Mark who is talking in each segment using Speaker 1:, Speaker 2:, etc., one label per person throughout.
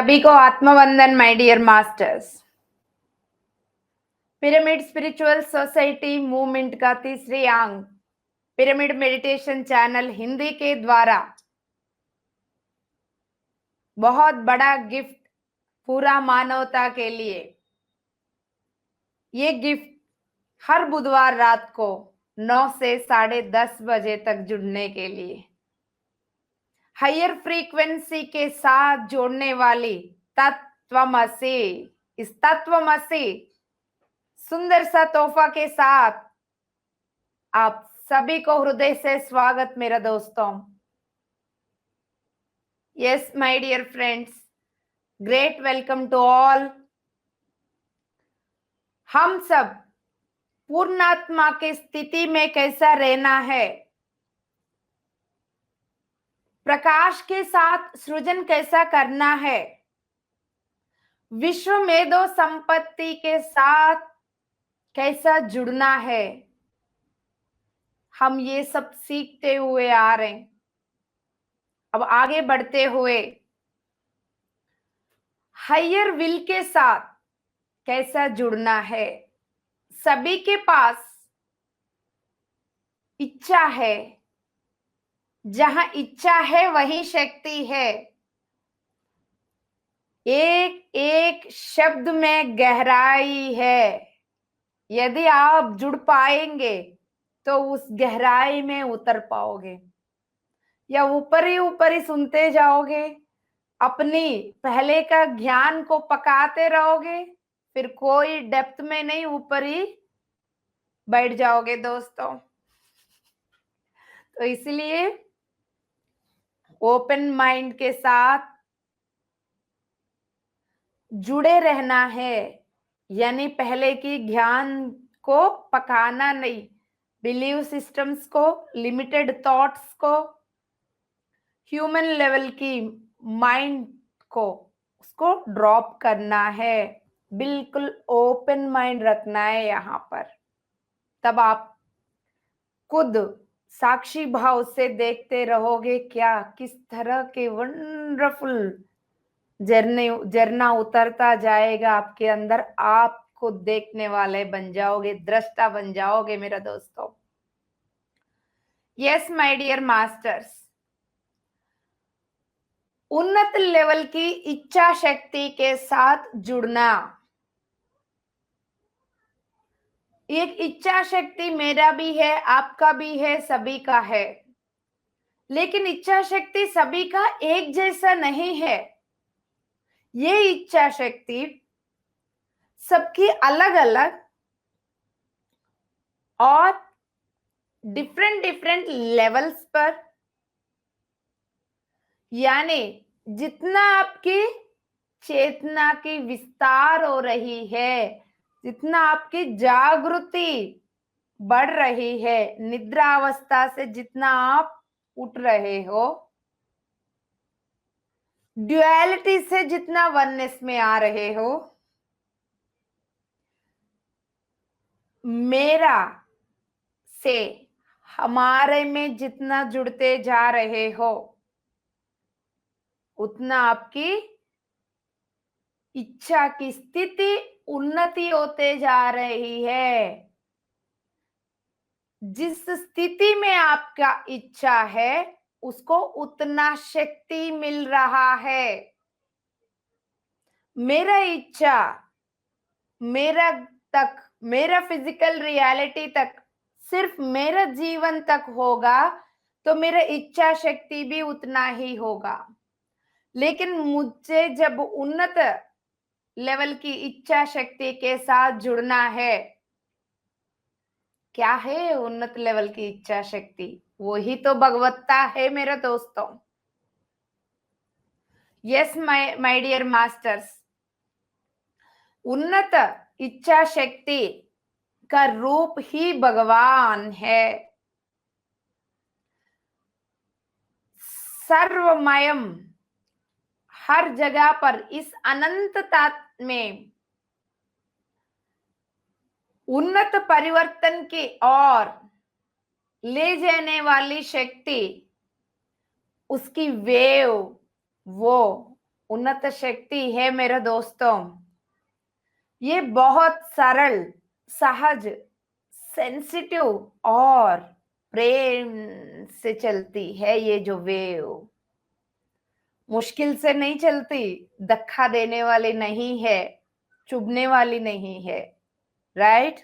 Speaker 1: सभी को आत्मवंदन my dear masters. Pyramid spiritual society movement का तीसरी अंग पिरामिड मेडिटेशन चैनल हिंदी के द्वारा बहुत बड़ा गिफ्ट पूरा मानवता के लिए। ये गिफ्ट हर बुधवार रात को 9 से 10:30 बजे तक जुड़ने के लिए हायर फ्रीक्वेंसी के साथ जोड़ने वाली तत्वमसि, इस तत्वमसि सुंदर सा तोहफा के साथ आप सभी को हृदय से स्वागत मेरा दोस्तों। Yes my dear friends, great welcome to all. हम सब पूर्णात्मा की स्थिति में कैसा रहना है, प्रकाश के साथ सृजन कैसा करना है, विश्व मेधो संपत्ति के साथ कैसा जुड़ना है, हम ये सब सीखते हुए आ रहे हैं। अब आगे बढ़ते हुए हायर विल के साथ कैसा जुड़ना है। सभी के पास इच्छा है, जहां इच्छा है वही शक्ति है। एक एक शब्द में गहराई है। यदि आप जुड़ पाएंगे तो उस गहराई में उतर पाओगे, या ऊपर ही सुनते जाओगे, अपनी पहले का ज्ञान को पकाते रहोगे, फिर कोई डेप्थ में नहीं, ऊपर ही बैठ जाओगे दोस्तों। तो इसलिए ओपन माइंड के साथ जुड़े रहना है, यानी पहले की ज्ञान को पकाना नहीं, बिलीव सिस्टम्स को, लिमिटेड थॉट्स को, ह्यूमन लेवल की माइंड को, उसको ड्रॉप करना है। बिल्कुल ओपन माइंड रखना है यहाँ पर। तब आप खुद साक्षी भाव से देखते रहोगे क्या किस तरह के वंडरफुल झरना उतरता जाएगा आपके अंदर। आप खुद देखने वाले बन जाओगे, दृष्टा बन जाओगे मेरा दोस्तों। यस माय डियर मास्टर्स, उन्नत लेवल की इच्छा शक्ति के साथ जुड़ना। एक इच्छा शक्ति मेरा भी है, आपका भी है, सभी का है, लेकिन इच्छा शक्ति सभी का एक जैसा नहीं है। ये इच्छा शक्ति सबकी अलग अलग और डिफरेंट डिफरेंट लेवल्स पर, यानी जितना आपकी चेतना की विस्तार हो रही है, जितना आपकी जागृति बढ़ रही है, निद्रा अवस्था से जितना आप उठ रहे हो, ड्युअलिटी से जितना वननेस में आ रहे हो, मेरा से हमारे में जितना जुड़ते जा रहे हो, उतना आपकी इच्छा की स्थिति उन्नति होते जा रही है। जिस स्थिति में आपका इच्छा है उसको उतना शक्ति मिल रहा है। मेरा इच्छा मेरा तक, मेरा फिजिकल रियलिटी तक, सिर्फ मेरा जीवन तक होगा तो मेरा इच्छा शक्ति भी उतना ही होगा। लेकिन मुझे जब उन्नत लेवल की इच्छा शक्ति के साथ जुड़ना है, क्या है उन्नत लेवल की इच्छा शक्ति? वही तो भगवत्ता है मेरे दोस्तों। यस माय डियर मास्टर्स, उन्नत इच्छा शक्ति का रूप ही भगवान है। सर्वमयम, हर जगह पर इस अनंतता में उन्नत परिवर्तन की ओर ले जाने वाली शक्ति, उसकी वेव, वो उन्नत शक्ति है मेरे दोस्तों, ये बहुत सरल, सहज, सेंसिटिव और प्रेम से चलती है। ये जो वेव मुश्किल से नहीं चलती, धक्का देने वाली नहीं है, चुभने वाली नहीं है, राइट?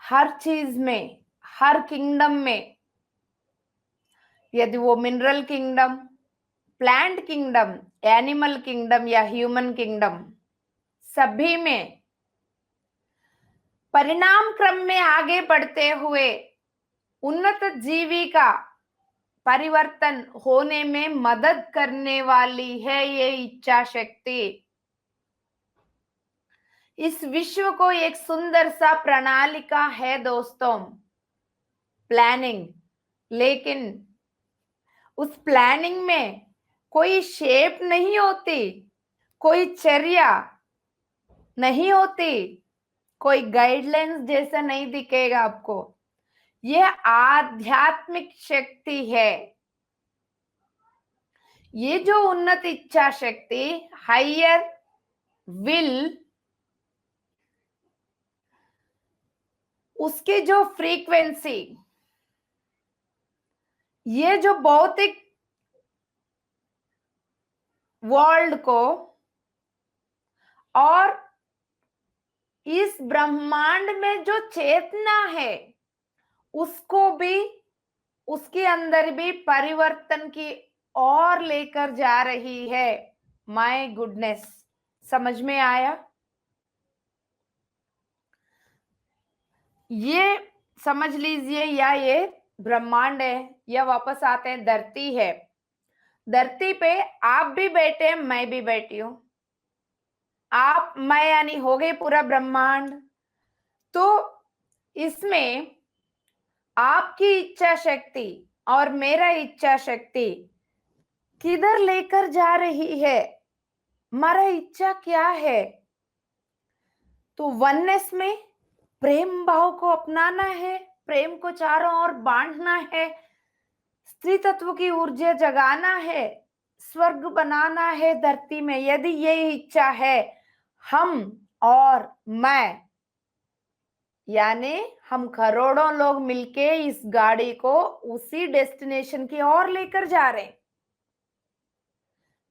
Speaker 1: हर चीज में, हर किंगडम में, यदि वो mineral kingdom, plant kingdom, animal kingdom या ह्यूमन किंगडम, सभी में परिणाम क्रम में आगे बढ़ते हुए उन्नत जीवी का परिवर्तन होने में मदद करने वाली है ये इच्छा शक्ति। इस विश्व को एक सुंदर सा प्रणालिका है दोस्तों, प्लानिंग। लेकिन उस प्लानिंग में कोई शेप नहीं होती, कोई चर्या नहीं होती, कोई गाइडलाइंस जैसा नहीं दिखेगा आपको। यह आध्यात्मिक शक्ति है। ये जो उन्नत इच्छा शक्ति, हायर विल, उसकी जो फ्रीक्वेंसी, ये जो भौतिक वर्ल्ड को और इस ब्रह्मांड में जो चेतना है उसको भी, उसके अंदर भी परिवर्तन की ओर लेकर जा रही है। माय गुडनेस, समझ में आया? ये समझ लीजिए, या ये ब्रह्मांड है, या वापस आते हैं धरती है। धरती पे आप भी बैठे, मैं भी बैठी हूं। आप, मैं यानी हो गए पूरा ब्रह्मांड। तो इसमें आपकी इच्छा शक्ति और मेरा इच्छा शक्ति किधर लेकर जा रही है, हमारा इच्छा क्या है? तो वननेस में प्रेम भाव को अपनाना है, प्रेम को चारों ओर बांटना है, स्त्री तत्व की ऊर्जा जगाना है, स्वर्ग बनाना है धरती में। यदि ये इच्छा है, हम और मैं, यानी हम करोड़ों लोग मिलके इस गाड़ी को उसी डेस्टिनेशन की ओर लेकर जा रहे हैं।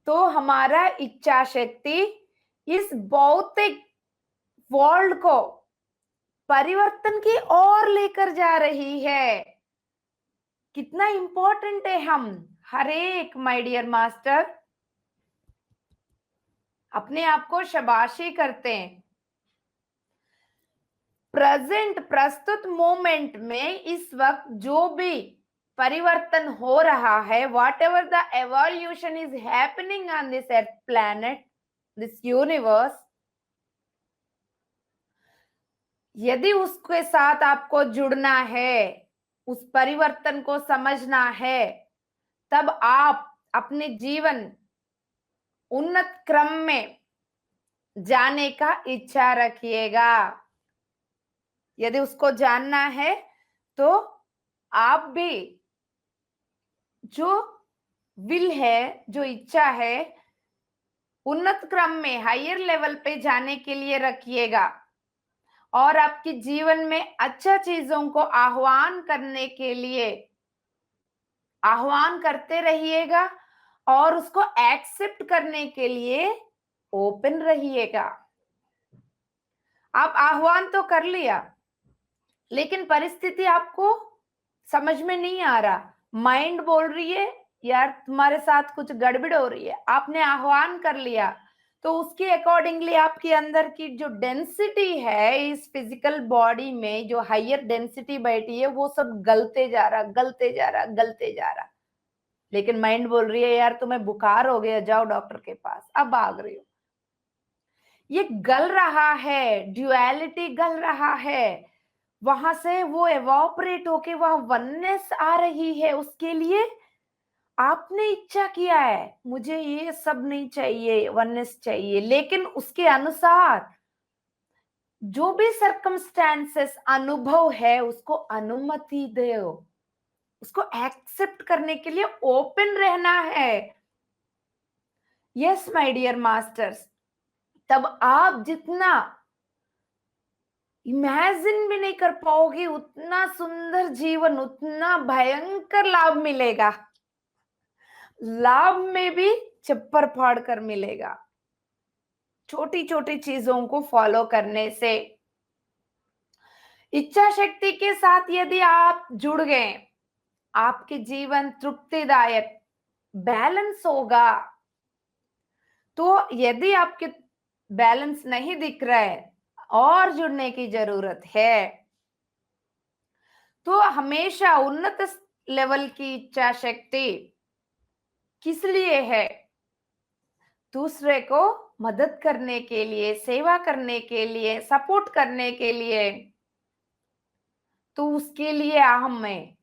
Speaker 1: तो हमारा इच्छा शक्ति इस भौतिक वर्ल्ड को परिवर्तन की ओर लेकर जा रही है। कितना इंपॉर्टेंट है हम हर एक, माय डियर मास्टर, अपने आप को शाबाशी करते हैं। प्रेजेंट, प्रस्तुत मोमेंट में इस वक्त जो भी परिवर्तन हो रहा है, what ever the evolution is happening on this earth planet, this universe, यदि उसके साथ आपको जुड़ना है, उस परिवर्तन को समझना है, तब आप अपने जीवन उन्नत क्रम में जाने का इच्छा रखिएगा। यदि उसको जानना है तो आप भी जो विल है, जो इच्छा है, उन्नत क्रम में हायर लेवल पे जाने के लिए रखिएगा और आपके जीवन में अच्छा चीजों को आह्वान करने के लिए आह्वान करते रहिएगा और उसको एक्सेप्ट करने के लिए ओपन रहिएगा। आप आह्वान तो कर लिया, लेकिन परिस्थिति आपको समझ में नहीं आ रहा, माइंड बोल रही है यार तुम्हारे साथ कुछ गड़बड़ हो रही है। आपने आह्वान कर लिया तो उसके अकॉर्डिंगली आपके अंदर की जो डेंसिटी है इस फिजिकल बॉडी में, जो हायर डेंसिटी बैठी है, वो सब गलते जा रहा, गलते जा रहा, गलते जा रहा। लेकिन माइंड बोल रही है यार तुम्हें बुखार हो गया, जाओ डॉक्टर के पास, अब भाग रही हो। ये गल रहा है, ड्युअलिटी गल रहा है, वहां से वो एवोपरेट होके वहां वननेस आ रही है। उसके लिए आपने इच्छा किया है मुझे ये सब नहीं चाहिए, वननेस चाहिए, लेकिन उसके अनुसार जो भी सर्कमस्टेंसेस, अनुभव है, उसको अनुमति दो, उसको एक्सेप्ट करने के लिए ओपन रहना है। यस माय डियर मास्टर्स, तब आप जितना इमेजिन भी नहीं कर पाओगे उतना सुंदर जीवन, उतना भयंकर लाभ मिलेगा। लाभ में भी चप्पर फाड़ कर मिलेगा, छोटी छोटी चीजों को फॉलो करने से। इच्छा शक्ति के साथ यदि आप जुड़ गए, आपके जीवन तृप्तिदायक बैलेंस होगा। तो यदि आपके बैलेंस नहीं दिख रहा है, और जुड़ने की जरूरत है। तो हमेशा उन्नत लेवल की इच्छा शक्ति किस लिए है? दूसरे को मदद करने के लिए, सेवा करने के लिए, सपोर्ट करने के लिए। तो उसके लिए हमें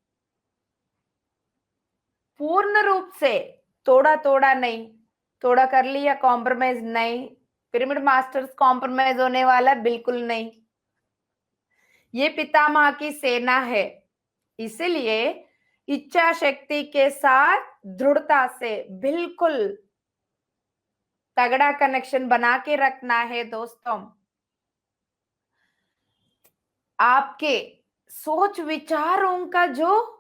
Speaker 1: पूर्ण रूप से थोड़ा थोड़ा नहीं, थोड़ा कर लिया कॉम्प्रोमाइज नहीं। पिरामिड मास्टर्स कॉम्प्रोमाइज होने वाला बिल्कुल नहीं। ये पितामह की सेना है, इसलिए इच्छा शक्ति के साथ दृढ़ता से बिल्कुल तगड़ा कनेक्शन बना के रखना है दोस्तों। आपके सोच विचारों का जो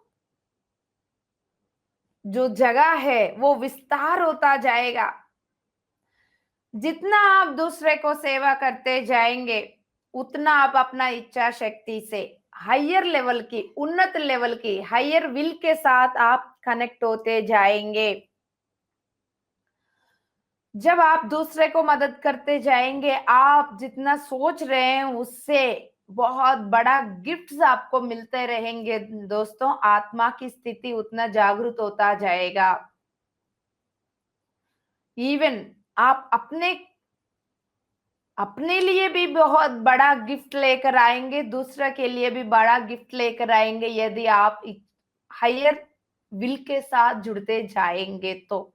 Speaker 1: जगह है वो विस्तार होता जाएगा। जितना आप दूसरे को सेवा करते जाएंगे, उतना आप अपना इच्छा शक्ति से हायर लेवल की, उन्नत लेवल की, हायर विल के साथ आप कनेक्ट होते जाएंगे। जब आप दूसरे को मदद करते जाएंगे, आप जितना सोच रहे हैं उससे बहुत बड़ा गिफ्ट्स आपको मिलते रहेंगे दोस्तों। आत्मा की स्थिति उतना जागृत होता जाएगा। इवन आप अपने लिए भी बहुत बड़ा गिफ्ट लेकर आएंगे, दूसरे के लिए भी बड़ा गिफ्ट लेकर आएंगे, यदि आप हायर विल के साथ जुड़ते जाएंगे। तो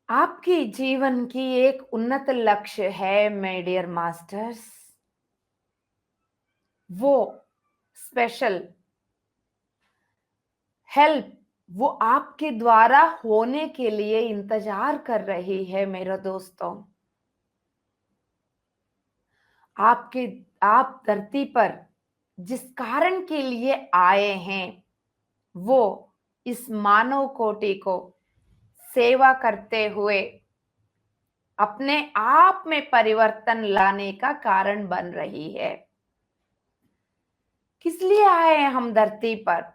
Speaker 1: आपकी जीवन की एक उन्नत लक्ष्य है माय डियर मास्टर्स, वो स्पेशल हेल्प वो आपके द्वारा होने के लिए इंतजार कर रही है मेरे दोस्तों। आप धरती पर जिस कारण के लिए आए हैं, वो इस मानव कोटि को सेवा करते हुए अपने आप में परिवर्तन लाने का कारण बन रही है। किस लिए आए हैं हम धरती पर?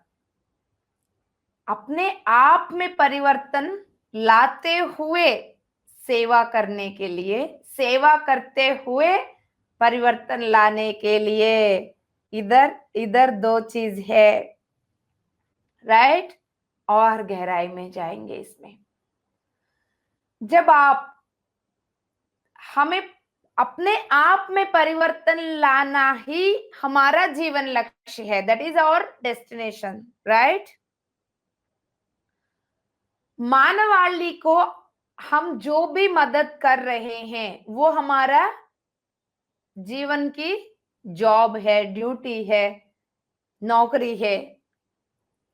Speaker 1: अपने आप में परिवर्तन लाते हुए सेवा करने के लिए, सेवा करते हुए परिवर्तन लाने के लिए। इधर इधर दो चीज है, राइट? और गहराई में जाएंगे इसमें। जब आप हमें अपने आप में परिवर्तन लाना ही हमारा जीवन लक्ष्य है, that is our destination, right? मानवाళी को हम जो भी मदद कर रहे हैं वो हमारा जीवन की जॉब है, ड्यूटी है, नौकरी है।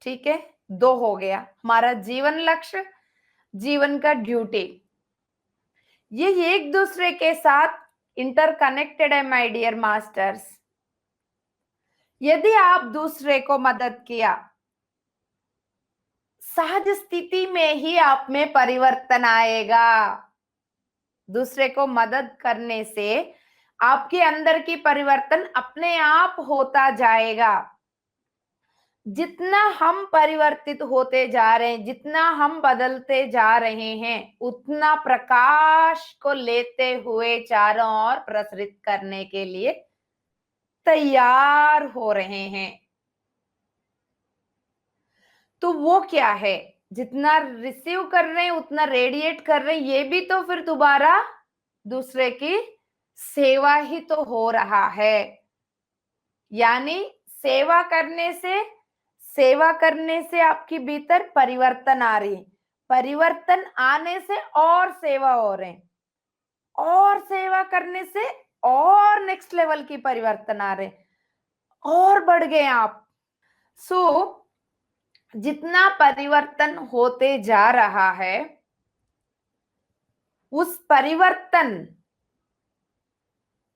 Speaker 1: ठीक है, दो हो गया, हमारा जीवन लक्ष्य, जीवन का ड्यूटी। ये एक दूसरे के साथ इंटरकनेक्टेड है माय डियर मास्टर्स। यदि आप दूसरे को मदद किया, सहज स्थिति में ही आप में परिवर्तन आएगा। दूसरे को मदद करने से आपके अंदर की परिवर्तन अपने आप होता जाएगा। जितना हम परिवर्तित होते जा रहे हैं, जितना हम बदलते जा रहे हैं, उतना प्रकाश को लेते हुए चारों ओर प्रसरित करने के लिए तैयार हो रहे हैं। तो वो क्या है? जितना रिसीव कर रहे हैं उतना रेडिएट कर रहे हैं, ये भी तो फिर दोबारा दूसरे की सेवा ही तो हो रहा है। यानी सेवा करने से आपके भीतर परिवर्तन आ रही है, परिवर्तन आने से और सेवा हो रहे हैं, और सेवा करने से और नेक्स्ट लेवल की परिवर्तन आ रहे हैं, और बढ़ गए आप। सो जितना परिवर्तन होते जा रहा है, उस परिवर्तन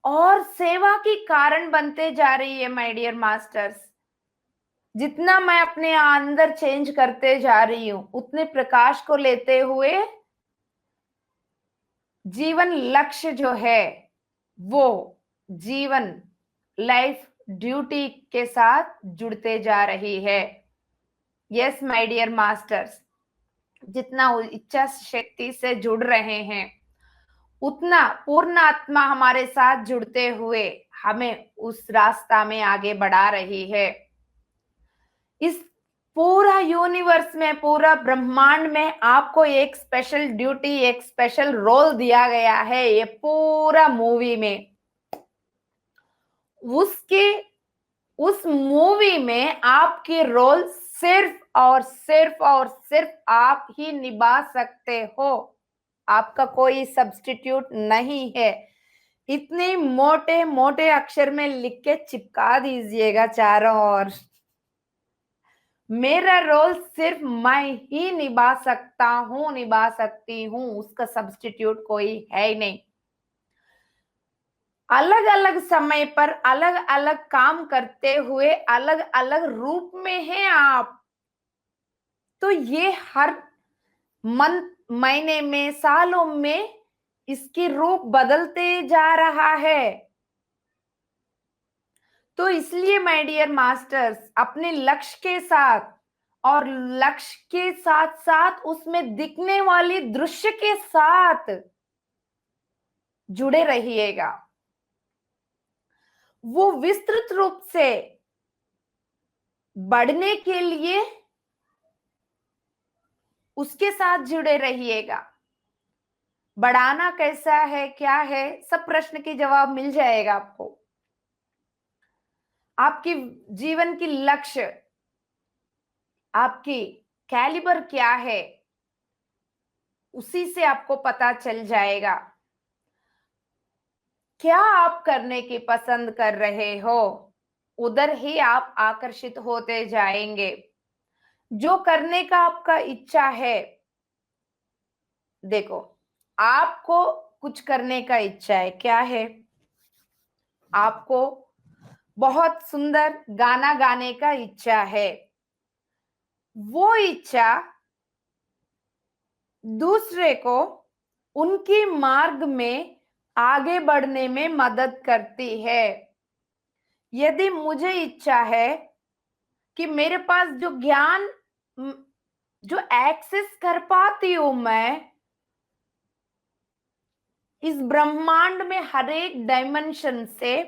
Speaker 1: और सेवा की कारण बनते जा रही है माय डियर मास्टर्स। जितना मैं अपने अंदर चेंज करते जा रही हूं, उतने प्रकाश को लेते हुए जीवन लक्ष्य जो है वो जीवन लाइफ ड्यूटी के साथ जुड़ते जा रही है। यस माय डियर मास्टर्स, जितना इच्छा शक्ति से जुड़ रहे हैं, उतना पूर्ण आत्मा हमारे साथ जुड़ते हुए हमें उस रास्ता में आगे बढ़ा रही है। इस पूरा यूनिवर्स में, पूरा ब्रह्मांड में आपको एक स्पेशल ड्यूटी, एक स्पेशल रोल दिया गया है। ये पूरा मूवी में उसके उस मूवी में आपकी रोल सिर्फ आप ही निभा सकते हो। आपका कोई सब्स्टिट्यूट नहीं है। इतने मोटे मोटे अक्षर में लिख के चिपका दीजिएगा चारों ओर। मेरा रोल सिर्फ मैं ही निभा सकता हूं, निभा सकती हूं, उसका सब्स्टिट्यूट कोई है ही नहीं। अलग अलग समय पर अलग अलग काम करते हुए अलग अलग रूप में हैं आप। तो ये हर महीने में, सालों में इसकी रूप बदलते जा रहा है। तो इसलिए माय डियर मास्टर्स, अपने लक्ष्य के साथ और लक्ष्य के साथ साथ उसमें दिखने वाली दृश्य के साथ जुड़े रहिएगा। वो विस्तृत रूप से बढ़ने के लिए उसके साथ जुड़े रहिएगा। बढ़ाना कैसा है, क्या है, सब प्रश्न के जवाब मिल जाएगा आपको। आपकी जीवन की लक्ष्य, आपकी कैलिबर क्या है, उसी से आपको पता चल जाएगा। क्या आप करने की पसंद कर रहे हो, उधर ही आप आकर्षित होते जाएंगे। जो करने का आपका इच्छा है, देखो आपको कुछ करने का इच्छा है, क्या है? आपको बहुत सुंदर गाना गाने का इच्छा है। वो इच्छा दूसरे को उनके मार्ग में आगे बढ़ने में मदद करती है। यदि मुझे इच्छा है कि मेरे पास जो ज्ञान, जो एक्सेस कर पाती हूं मैं इस ब्रह्मांड में हर एक डायमेंशन से,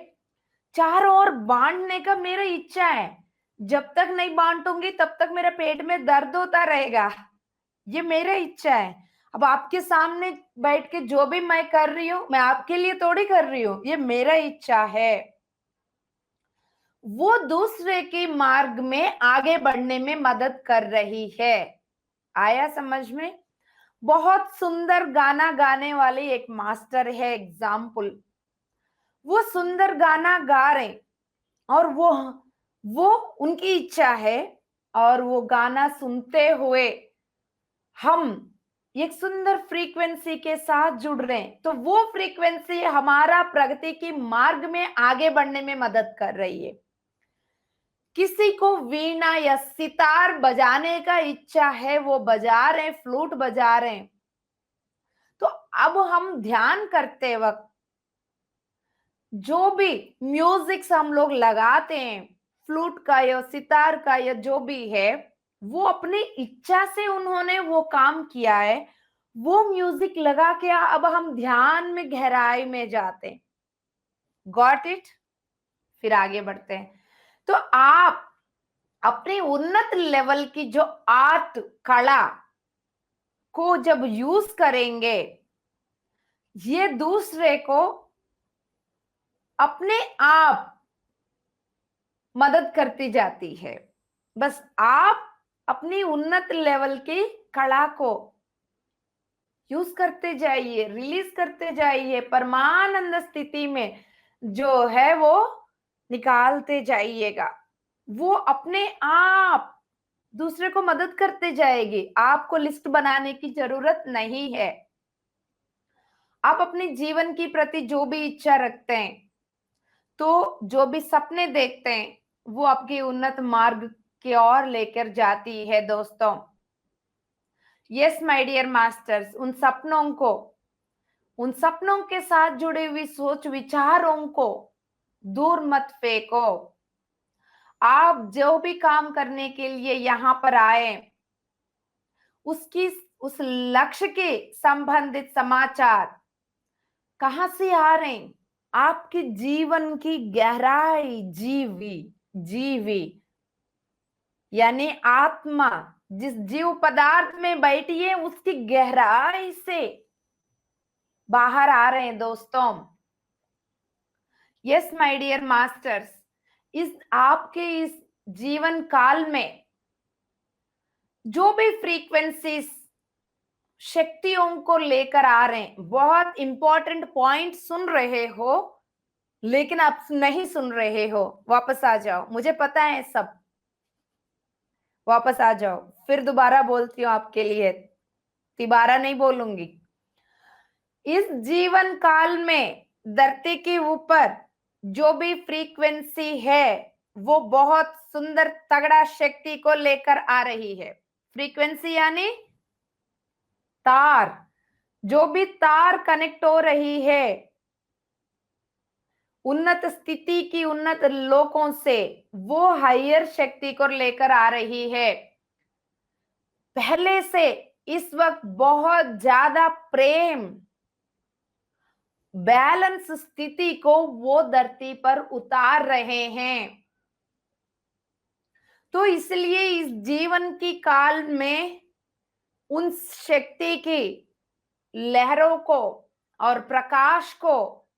Speaker 1: चारों ओर बांटने का मेरा इच्छा है। जब तक नहीं बांटूंगी तब तक मेरे पेट में दर्द होता रहेगा। ये मेरा इच्छा है। अब आपके सामने बैठ के जो भी मैं कर रही हूं, मैं आपके लिए थोड़ी कर रही हूं, ये मेरा इच्छा है। वो दूसरे के मार्ग में आगे बढ़ने में मदद कर रही है। आया समझ में? बहुत सुंदर गाना गाने वाले एक मास्टर है एग्जाम्पल। वो सुंदर गाना गा रहे और वो उनकी इच्छा है, और वो गाना सुनते हुए हम एक सुंदर फ्रीक्वेंसी के साथ जुड़ रहे हैं। तो वो फ्रीक्वेंसी हमारा प्रगति की मार्ग में आगे बढ़ने में मदद कर रही है। किसी को वीणा या सितार बजाने का इच्छा है, वो बजा रहे, फ्लूट बजा रहे। तो अब हम ध्यान करते वक्त जो भी म्यूजिक हम लोग लगाते हैं, फ्लूट का या सितार का या जो भी है, वो अपनी इच्छा से उन्होंने वो काम किया है। वो म्यूजिक लगा के अब हम ध्यान में गहराई में जाते हैं। Got it? फिर आगे बढ़ते हैं। तो आप अपनी उन्नत लेवल की जो आर्ट, कला को जब यूज करेंगे, ये दूसरे को अपने आप मदद करती जाती है। बस आप अपनी उन्नत लेवल की कला को यूज करते जाइए, रिलीज करते जाइए, परमानंद स्थिति में जो है वो निकालते जाइएगा। वो अपने आप दूसरे को मदद करते जाएगी। आपको लिस्ट बनाने की जरूरत नहीं है। आप अपने जीवन की प्रति जो भी इच्छा रखते हैं, तो जो भी सपने देखते हैं, वो आपके उन्नत मार्ग की ओर लेकर जाती है दोस्तों। यस माय डियर मास्टर्स, उन सपनों के साथ जुड़ी हुई सोच विचारों को दूर मत फेंको। आप जो भी काम करने के लिए यहाँ पर आए, उस लक्ष्य के संबंधित समाचार कहाँ से आ रहे हैं? आपके जीवन की गहराई जीवी जीवी यानी आत्मा जिस जीव पदार्थ में बैठी है, उसकी गहराई से बाहर आ रहे हैं दोस्तों। यस माय डियर मास्टर्स, इस जीवन काल में जो भी फ्रीक्वेंसीज शक्तियों को लेकर आ रहे हैं, बहुत इंपॉर्टेंट पॉइंट सुन रहे हो, लेकिन आप नहीं सुन रहे हो। वापस आ जाओ, मुझे पता है सब। वापस आ जाओ, फिर दोबारा बोलती हूँ आपके लिए, तिबारा नहीं बोलूंगी। इस जीवन काल में धरती के ऊपर जो भी फ्रीक्वेंसी है, वो बहुत सुंदर तगड़ा शक्ति को लेकर आ रही है। फ्रीक्वेंसी यानी तार, जो भी तार कनेक्ट हो रही है उन्नत स्थिति की, उन्नत लोकों से, वो हायर शक्ति को लेकर आ रही है। पहले से इस वक्त बहुत ज्यादा प्रेम, बैलेंस स्थिति को वो धरती पर उतार रहे हैं। तो इसलिए इस जीवन की काल में उन शक्ति की लहरों को और प्रकाश को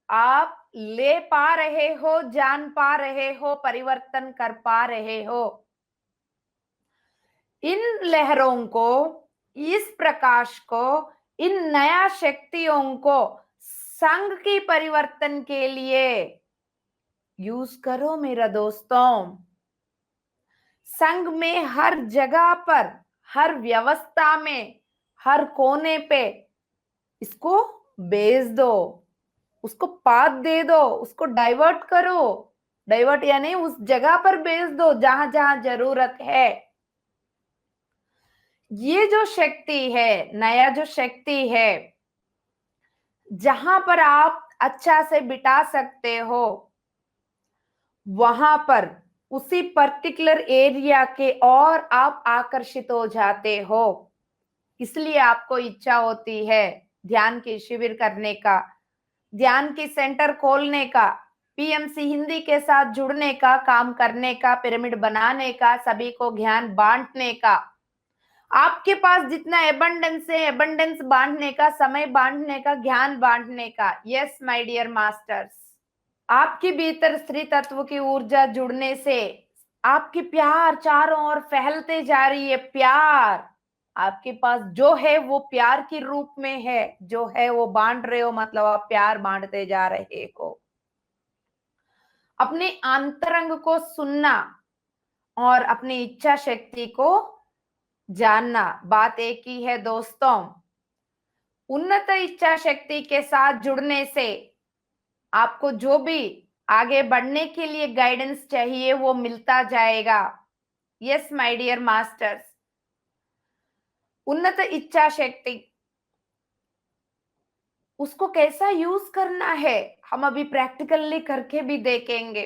Speaker 1: आप ले पा रहे हो, जान पा रहे हो, परिवर्तन कर पा रहे हो। इन लहरों को, इस प्रकाश को, इन नया शक्तियों को संघ की परिवर्तन के लिए यूज करो मेरा दोस्तों। संघ में हर जगह पर, हर व्यवस्था में, हर कोने पे इसको बेच दो, उसको पाथ दे दो, उसको डाइवर्ट करो। डाइवर्ट यानी उस जगह पर बेच दो जहां जहां जरूरत है। ये जो शक्ति है, नया जो शक्ति है, जहां पर आप अच्छा से बिता सकते हो, वहां पर उसी पर्टिकुलर एरिया के और आप आकर्षित हो जाते हो। इसलिए आपको इच्छा होती है ध्यान के शिविर करने का, ध्यान की सेंटर खोलने का, पीएमसी हिंदी के साथ जुड़ने का, काम करने का, पिरामिड बनाने का, सभी को ज्ञान बांटने का। आपके पास जितना एबंडेंस है, एबंडेंस बांटने का, समय बांटने का, ज्ञान बांटने का। यस माय डियर मास्टर्स, आपके भीतर स्त्री तत्व की ऊर्जा जुड़ने से आपकी प्यार चारों ओर फैलते जा रही है। प्यार आपके पास जो है वो प्यार के रूप में है, जो है वो बांट रहे हो, मतलब आप प्यार बांटते जा रहे हो। अपने अंतरंग को सुनना और अपनी इच्छा शक्ति को जानना, बात एक ही है दोस्तों। उन्नत इच्छा शक्ति के साथ जुड़ने से आपको जो भी आगे बढ़ने के लिए गाइडेंस चाहिए वो मिलता जाएगा। यस माय डियर मास्टर्स, उन्नत इच्छा शक्ति, उसको कैसा यूज करना है हम अभी प्रैक्टिकली करके भी देखेंगे।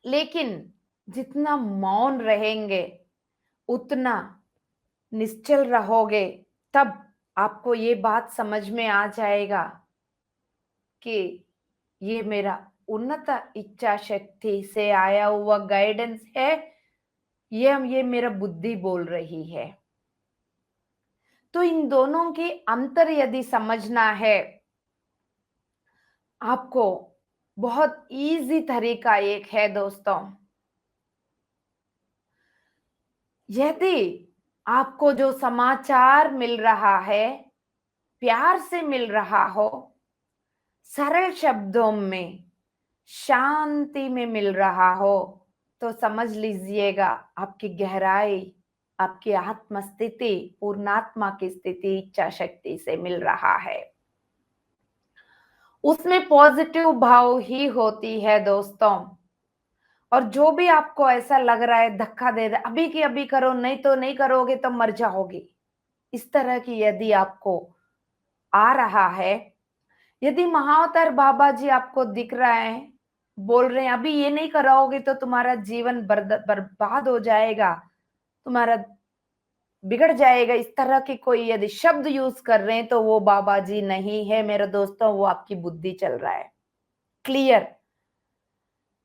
Speaker 1: लेकिन जितना मौन रहेंगे, उतना निश्चल रहोगे, तब आपको ये बात समझ में आ जाएगा कि ये मेरा उन्नत इच्छा शक्ति से आया हुआ गाइडेंस है, ये मेरा बुद्धि बोल रही है। तो इन दोनों के अंतर यदि समझना है आपको, बहुत इजी तरीका एक है दोस्तों। यदि आपको जो समाचार मिल रहा है प्यार से मिल रहा हो, सरल शब्दों में, शांति में मिल रहा हो, तो समझ लीजिएगा आपकी गहराई आपकी आत्म स्थिति, पूर्णात्मा की स्थिति इच्छा शक्ति से मिल रहा है। उसमें पॉजिटिव भाव ही होती है दोस्तों। और जो भी आपको ऐसा लग रहा है धक्का दे रहा, अभी की अभी करो, नहीं तो नहीं करोगे तो मर जाओगे, इस तरह की यदि आपको आ रहा है, यदि महाअवतार बाबा जी आपको दिख रहा है, बोल रहे हैं अभी ये नहीं कराओगे तो तुम्हारा जीवन बर्बाद हो जाएगा, तुम्हारा बिगड़ जाएगा, इस तरह के कोई यदि शब्द यूज कर रहे हैं तो वो बाबा जी नहीं है मेरे दोस्तों, वो आपकी बुद्धि चल रहा है। क्लियर?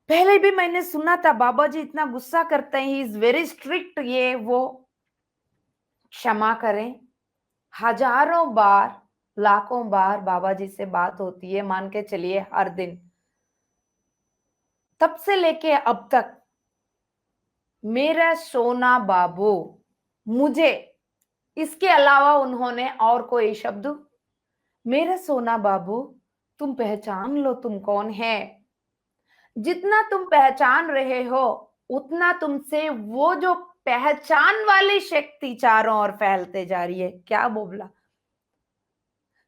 Speaker 1: पहले भी मैंने सुना था बाबा जी इतना गुस्सा करते हैं, ही इज वेरी स्ट्रिक्ट, ये वो। क्षमा करें, हजारों बार लाखों बार बाबा जी से बात होती है, मान के चलिए हर दिन, तब से लेके अब तक मेरा सोना बाबू, मुझे इसके अलावा उन्होंने और कोई शब्द, मेरा सोना बाबू तुम पहचान लो तुम कौन है, जितना तुम पहचान रहे हो उतना तुमसे वो जो पहचान वाली शक्ति चारों ओर फैलते जा रही है। क्या बोला?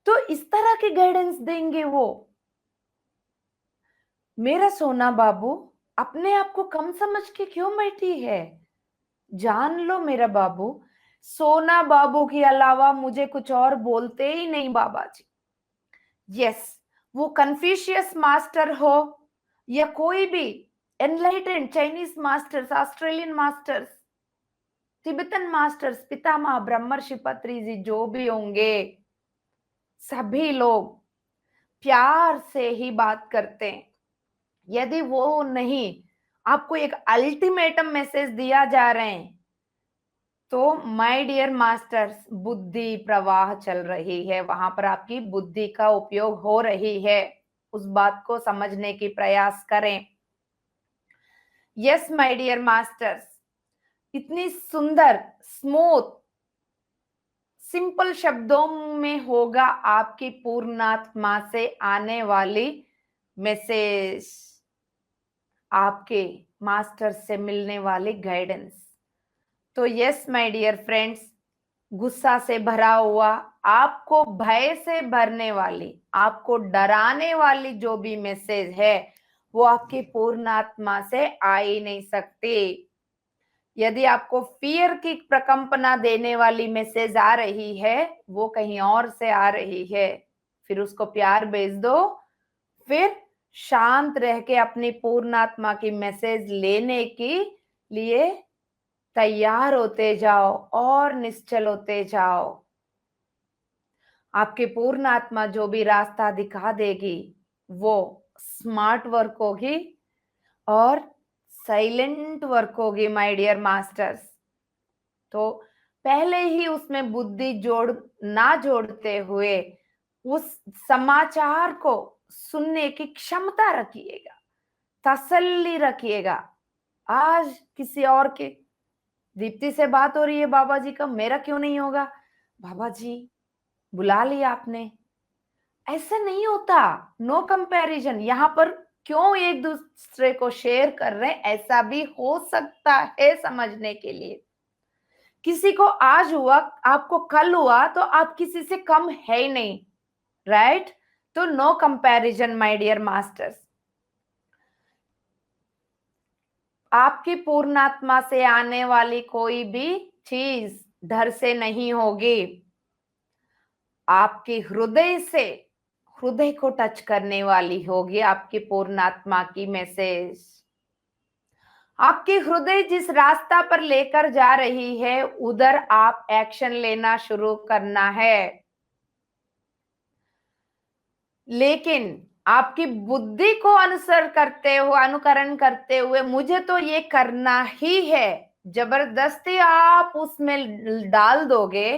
Speaker 1: तो इस तरह की गाइडेंस देंगे वो। मेरा सोना बाबू अपने आप को कम समझ के क्यों बैठी है? जान लो मेरा बाबू, सोना बाबू के अलावा मुझे कुछ और बोलते ही नहीं बाबा जी। यस, वो कन्फ्यूशियस मास्टर हो या कोई भी enlightened Chinese masters, Australian masters, Tibetan masters, पितामह ब्रह्मर्षि पत्री जी जो भी होंगे, सभी लोग प्यार से ही बात करते हैं। यदि वो नहीं, आपको एक अल्टीमेटम मैसेज दिया जा रहे हैं तो माय डियर मास्टर्स, बुद्धि प्रवाह चल रही है, वहां पर आपकी बुद्धि का उपयोग हो रही है, उस बात को समझने की प्रयास करें। यस माय डियर मास्टर्स, इतनी सुंदर स्मूथ सिंपल शब्दों में होगा आपकी पूर्णात्मा से आने वाली मैसेज, आपके मास्टर से मिलने वाली गाइडेंस। तो यस माय डियर फ्रेंड्स, गुस्सा से भरा हुआ, आपको भय से भरने वाली, आपको डराने वाली जो भी मैसेज है वो आपकी पूर्णात्मा से आ ही नहीं सकती। यदि आपको फियर की प्रकंपना देने वाली मैसेज आ रही है, वो कहीं और से आ रही है, फिर उसको प्यार भेज दो, फिर शांत रह के अपनी पूर्णात्मा की मैसेज लेने के लिए तैयार होते जाओ और निश्चल होते जाओ। आपकी पूर्णात्मा जो भी रास्ता दिखा देगी वो स्मार्ट वर्क होगी और साइलेंट वर्क होगी माय डियर मास्टर्स। तो पहले ही उसमें बुद्धि ना जोड़ते हुए उस समाचार को सुनने की क्षमता रखिएगा, तसल्ली रखिएगा। आज किसी और के, दीप्ति से बात हो रही है बाबा जी का, मेरा क्यों नहीं होगा? बाबा जी बुला लिया आपने, ऐसा नहीं होता। नो कंपैरिजन, यहाँ पर क्यों एक दूसरे को शेयर कर रहे हैं, ऐसा भी हो सकता है समझने के लिए। किसी को आज हुआ, आपको कल हुआ, तो आप किसी से कम है ही नहीं, राइट? तो no comparison my dear masters. आपकी पूर्णात्मा से आने वाली कोई भी चीज डर से नहीं होगी, आपके हृदय से, हृदय को टच करने वाली होगी आपकी पूर्णात्मा की मैसेज। आपकी हृदय जिस रास्ता पर लेकर जा रही है उधर आप एक्शन लेना शुरू करना है, लेकिन आपकी बुद्धि को अनुकरण करते हुए मुझे तो ये करना ही है, जबरदस्ती आप उसमें डाल दोगे,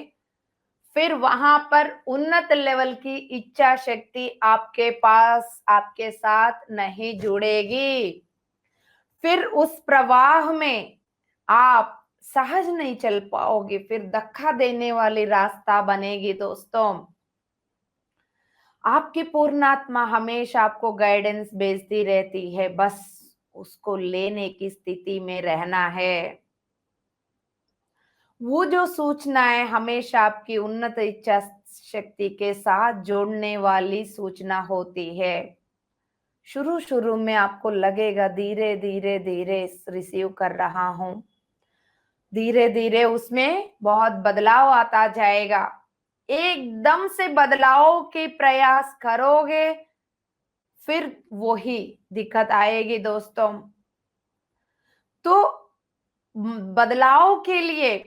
Speaker 1: फिर वहां पर उन्नत लेवल की इच्छा शक्ति आपके पास, आपके साथ नहीं जुड़ेगी। फिर उस प्रवाह में आप सहज नहीं चल पाओगे, फिर धक्का देने वाली रास्ता बनेगी दोस्तों। आपकी पूर्णात्मा हमेशा आपको गाइडेंस भेजती रहती है, बस उसको लेने की स्थिति में रहना है। वो जो सूचनाएं हमेशा आपकी उन्नत इच्छा शक्ति के साथ जोड़ने वाली सूचना होती है। शुरू शुरू में आपको लगेगा धीरे धीरे धीरे रिसीव कर रहा हूं, धीरे धीरे उसमें बहुत बदलाव आता जाएगा। एकदम से बदलाव के प्रयास करोगे फिर वही दिक्कत आएगी दोस्तों। तो बदलाव के लिए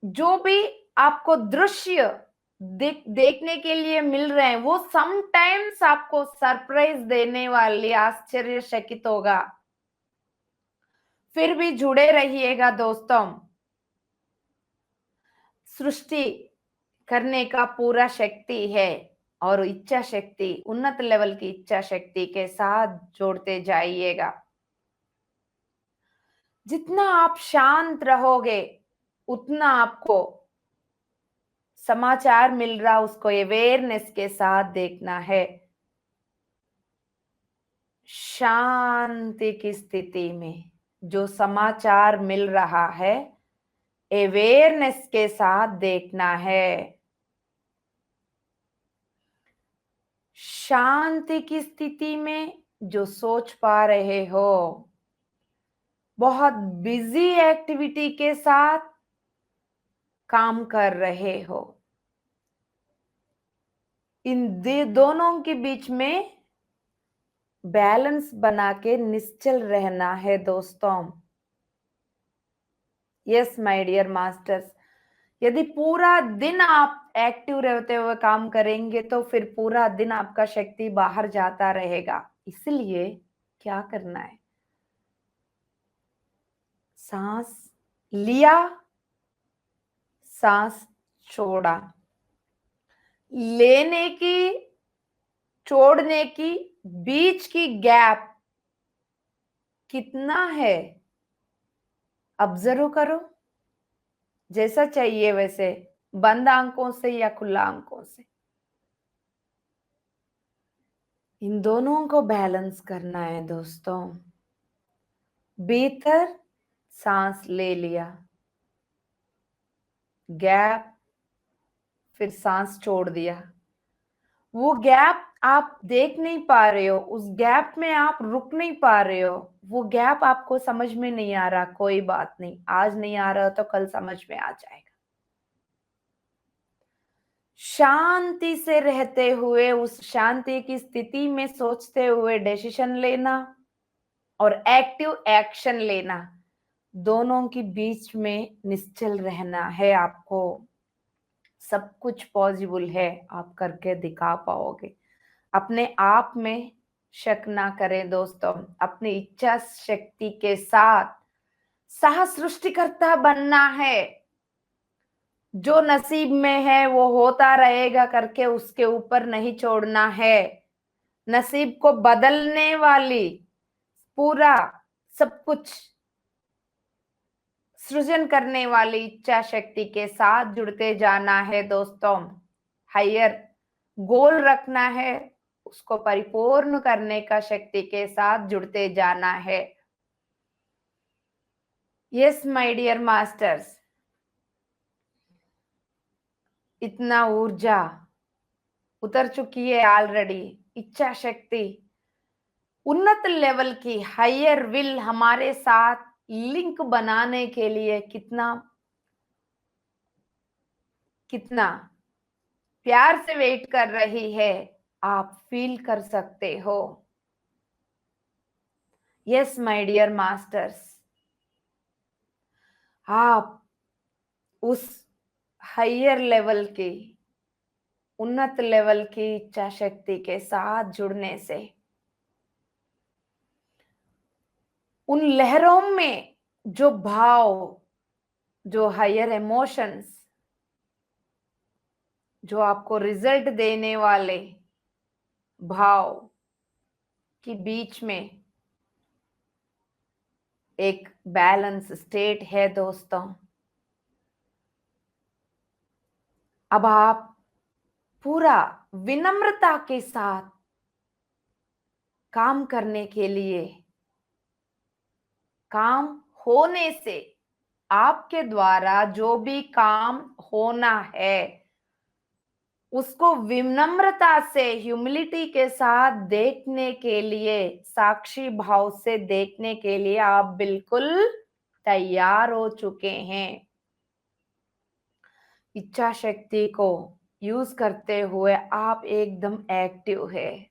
Speaker 1: जो भी आपको दृश्य देखने के लिए मिल रहे हैं वो समटाइम्स आपको सरप्राइज देने वाली, आश्चर्यचकित होगा। फिर भी जुड़े रहिएगा दोस्तों। सृष्टि करने का पूरा शक्ति है और इच्छा शक्ति, उन्नत लेवल की इच्छा शक्ति के साथ जोड़ते जाइएगा। जितना आप शांत रहोगे उतना आपको समाचार मिल रहा, उसको अवेयरनेस के साथ देखना है। शांति की स्थिति में जो समाचार मिल रहा है अवेयरनेस के साथ देखना है। शांति की स्थिति में जो सोच पा रहे हो, बहुत बिजी एक्टिविटी के साथ काम कर रहे हो, इन दोनों के बीच में बैलेंस बना के निश्चल रहना है दोस्तों। यस माय डियर मास्टर्स, यदि पूरा दिन आप एक्टिव रहते हुए काम करेंगे तो फिर पूरा दिन आपका शक्ति बाहर जाता रहेगा। इसलिए क्या करना है, सांस लिया, सांस छोड़ा, लेने की छोड़ने की बीच की गैप कितना है ऑब्जर्व करो। जैसा चाहिए वैसे, बंद आंखों से या खुला आंखों से, इन दोनों को बैलेंस करना है दोस्तों। भीतर सांस ले लिया, गैप, फिर सांस छोड़ दिया। वो गैप आप देख नहीं पा रहे हो, उस गैप में आप रुक नहीं पा रहे हो, वो गैप आपको समझ में नहीं आ रहा, कोई बात नहीं, आज नहीं आ रहा तो कल समझ में आ जाएगा। शांति से रहते हुए उस शांति की स्थिति में सोचते हुए डिसीजन लेना और एक्टिव एक्शन लेना, दोनों के बीच में निश्चल रहना है आपको। सब कुछ पॉसिबल है, आप करके दिखा पाओगे। अपने आप में शक ना करें दोस्तों, अपनी इच्छा शक्ति के साथ सह सृष्टिकर्ता बनना है। जो नसीब में है वो होता रहेगा करके उसके ऊपर नहीं छोड़ना है। नसीब को बदलने वाली, पूरा सब कुछ सृजन करने वाली इच्छा शक्ति के साथ जुड़ते जाना है दोस्तों। हायर गोल रखना है, उसको परिपूर्ण करने का शक्ति के साथ जुड़ते जाना है। यस माय डियर मास्टर्स, इतना ऊर्जा उतर चुकी है ऑलरेडी। इच्छा शक्ति, उन्नत लेवल की हायर विल हमारे साथ लिंक बनाने के लिए कितना कितना प्यार से वेट कर रही है, आप फील कर सकते हो। यस माय डियर मास्टर्स, आप उस हायर लेवल की, उन्नत लेवल की इच्छा शक्ति के साथ जुड़ने से उन लहरों में जो भाव, जो हायर इमोशंस, जो आपको रिजल्ट देने वाले भाव के बीच में एक बैलेंस स्टेट है दोस्तों। अब आप पूरा विनम्रता के साथ काम करने के लिए, काम होने से आपके द्वारा जो भी काम होना है उसको विनम्रता से, ह्यूमिलिटी के साथ देखने के लिए, साक्षी भाव से देखने के लिए आप बिल्कुल तैयार हो चुके हैं। इच्छा शक्ति को यूज करते हुए आप एकदम एक्टिव है।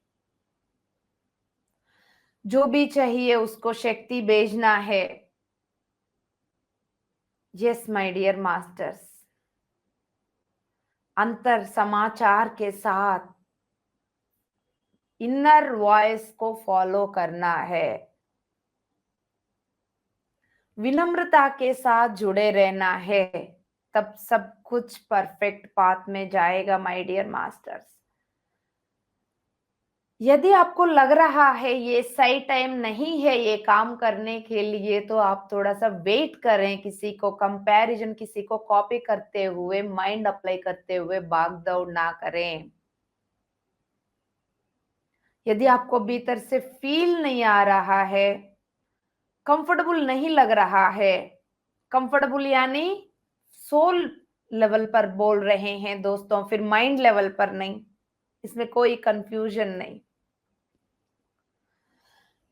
Speaker 1: जो भी चाहिए उसको शक्ति भेजना है। यस माय डियर मास्टर्स, अंतर समाचार के साथ इनर वॉइस को फॉलो करना है, विनम्रता के साथ जुड़े रहना है, तब सब कुछ परफेक्ट पाथ में जाएगा माय डियर मास्टर्स। यदि आपको लग रहा है ये सही टाइम नहीं है ये काम करने के लिए, तो आप थोड़ा सा वेट करें। किसी को कंपैरिजन, किसी को कॉपी करते हुए, माइंड अप्लाई करते हुए भाग दौड़ ना करें। यदि आपको भीतर से फील नहीं आ रहा है, कंफर्टेबल नहीं लग रहा है, कंफर्टेबल यानी सोल लेवल पर बोल रहे हैं दोस्तों, फिर माइंड लेवल पर नहीं, इसमें कोई कंफ्यूजन नहीं।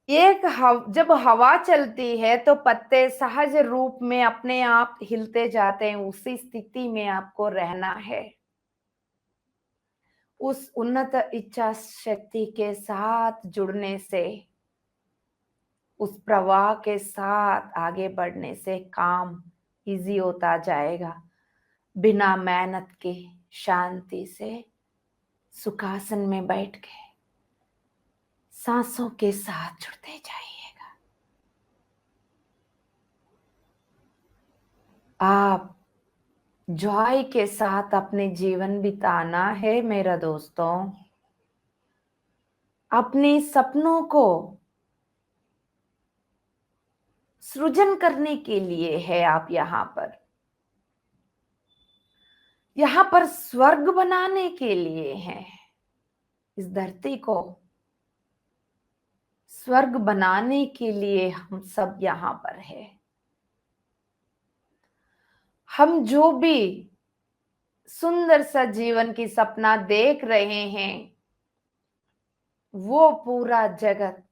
Speaker 1: जब हवा चलती है तो पत्ते सहज रूप में अपने आप हिलते जाते हैं, उसी स्थिति में आपको रहना है। उस उन्नत इच्छा शक्ति के साथ जुड़ने से, उस प्रवाह के साथ आगे बढ़ने से काम इजी होता जाएगा। बिना मेहनत के शांति से सुखासन में बैठ के सांसों के साथ जुड़ते जाइएगा। आप जॉय के साथ अपने जीवन बिताना है मेरा दोस्तों। अपने सपनों को सृजन करने के लिए है आप यहाँ पर स्वर्ग बनाने के लिए हैं। इस धरती को स्वर्ग बनाने के लिए हम सब यहाँ पर है। हम जो भी सुंदर सा जीवन की सपना देख रहे हैं, वो पूरा जगत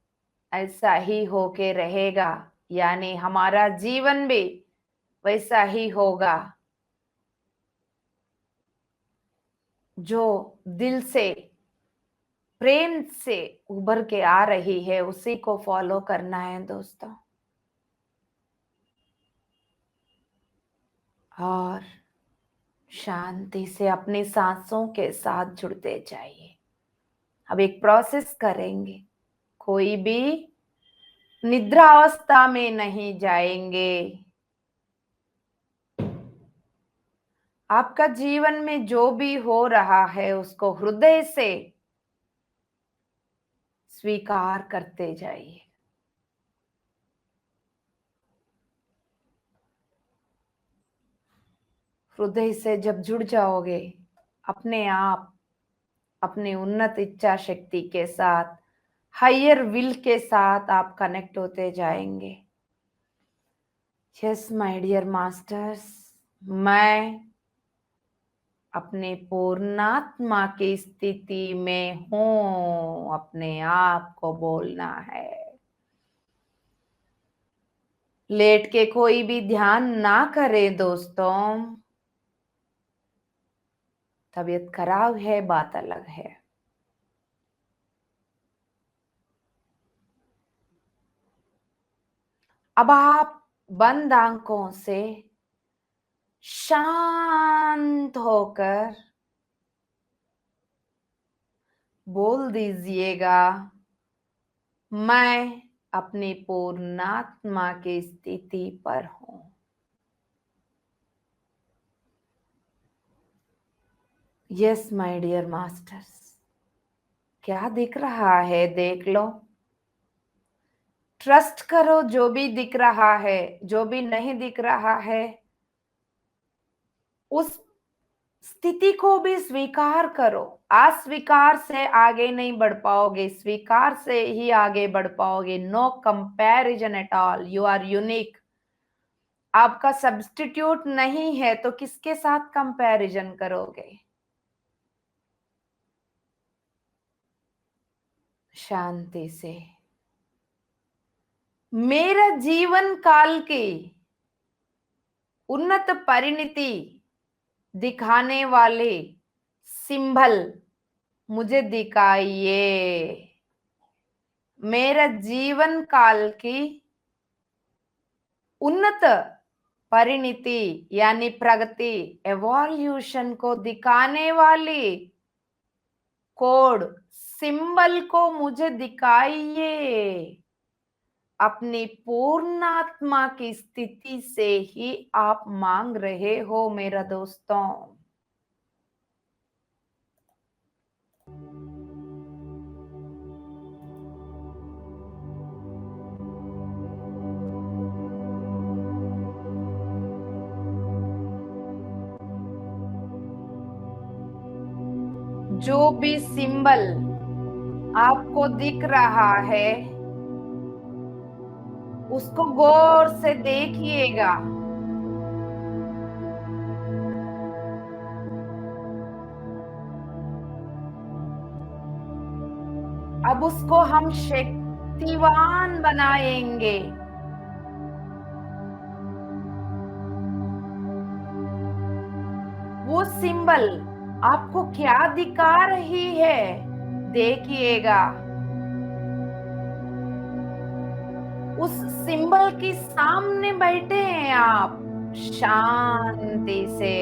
Speaker 1: ऐसा ही होके रहेगा, यानी हमारा जीवन भी वैसा ही होगा। जो दिल से, प्रेम से उभर के आ रही है, उसी को फॉलो करना है दोस्तों। और शांति से अपनी सांसों के साथ जुड़ते जाइए। अब एक प्रोसेस करेंगे, कोई भी निद्रा अवस्था में नहीं जाएंगे। आपका जीवन में जो भी हो रहा है उसको हृदय से स्वीकार करते जाइए। हृदय से जब जुड़ जाओगे, अपने आप अपनी उन्नत इच्छा शक्ति के साथ, हायर विल के साथ आप कनेक्ट होते जाएंगे। यस माय डियर मास्टर्स, मैं अपने पूर्णात्मा की स्थिति में हूं, अपने आप को बोलना है। लेट के कोई भी ध्यान ना करे दोस्तों। तबीयत खराब है, बात अलग है। अब आप बंद आंखों से शांत होकर बोल दीजिएगा, मैं अपनी पूर्णात्मा की स्थिति पर हूं। यस माय डियर मास्टर्स, क्या दिख रहा है देख लो। ट्रस्ट करो, जो भी दिख रहा है, जो भी नहीं दिख रहा है, उस स्थिति को भी स्वीकार करो। अस्वीकार से आगे नहीं बढ़ पाओगे, स्वीकार से ही आगे बढ़ पाओगे। No comparison at all, you are unique. आपका सब्स्टिट्यूट नहीं है तो किसके साथ कंपैरिजन करोगे? शांति से। मेरा जीवन काल की उन्नत परिणति दिखाने वाले सिंबल मुझे दिखाइए। मेरा जीवन काल की उन्नत परिणति यानी प्रगति, एवोल्यूशन को दिखाने वाली कोड, सिंबल को मुझे दिखाइए। अपनी पूर्णात्मा की स्थिति से ही आप मांग रहे हो मेरा दोस्तों। जो भी सिंबल आपको दिख रहा है उसको गौर से देखिएगा। अब उसको हम शक्तिवान बनाएंगे। वो सिंबल आपको क्या दिखा रही है देखिएगा। उस सिंबल के सामने बैठे हैं आप शांति से।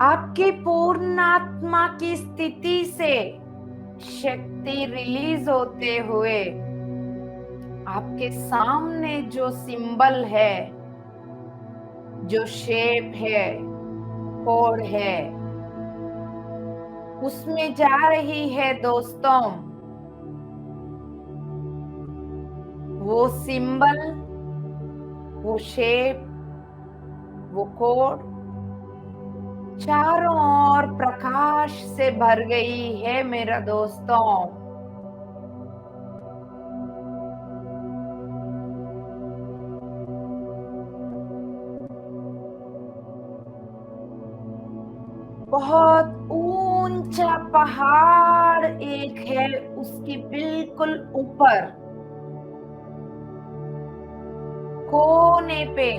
Speaker 1: आपकी पूर्णात्मा की स्थिति से शक्ति रिलीज होते हुए आपके सामने जो सिंबल है, जो शेप है, कोड है, उसमें जा रही है दोस्तों। वो सिंबल, वो शेप, वो कोड चारों ओर प्रकाश से भर गई है मेरा दोस्तों। बहुत ऊंचा पहाड़ एक है, उसके बिल्कुल ऊपर कोने पे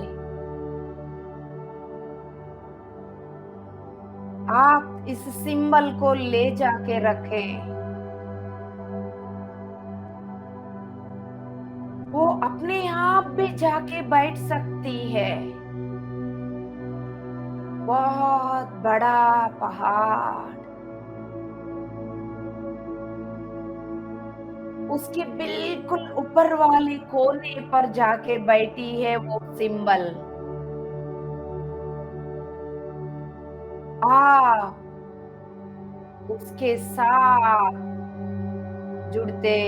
Speaker 1: आप इस सिंबल को ले जाके रखें। वो अपने आप भी जाके बैठ सकती है। बहुत बड़ा पहाड़, उसके बिल्कुल ऊपर वाले कोने पर जाके बैठी है वो सिंबल। आप उसके साथ जुड़ते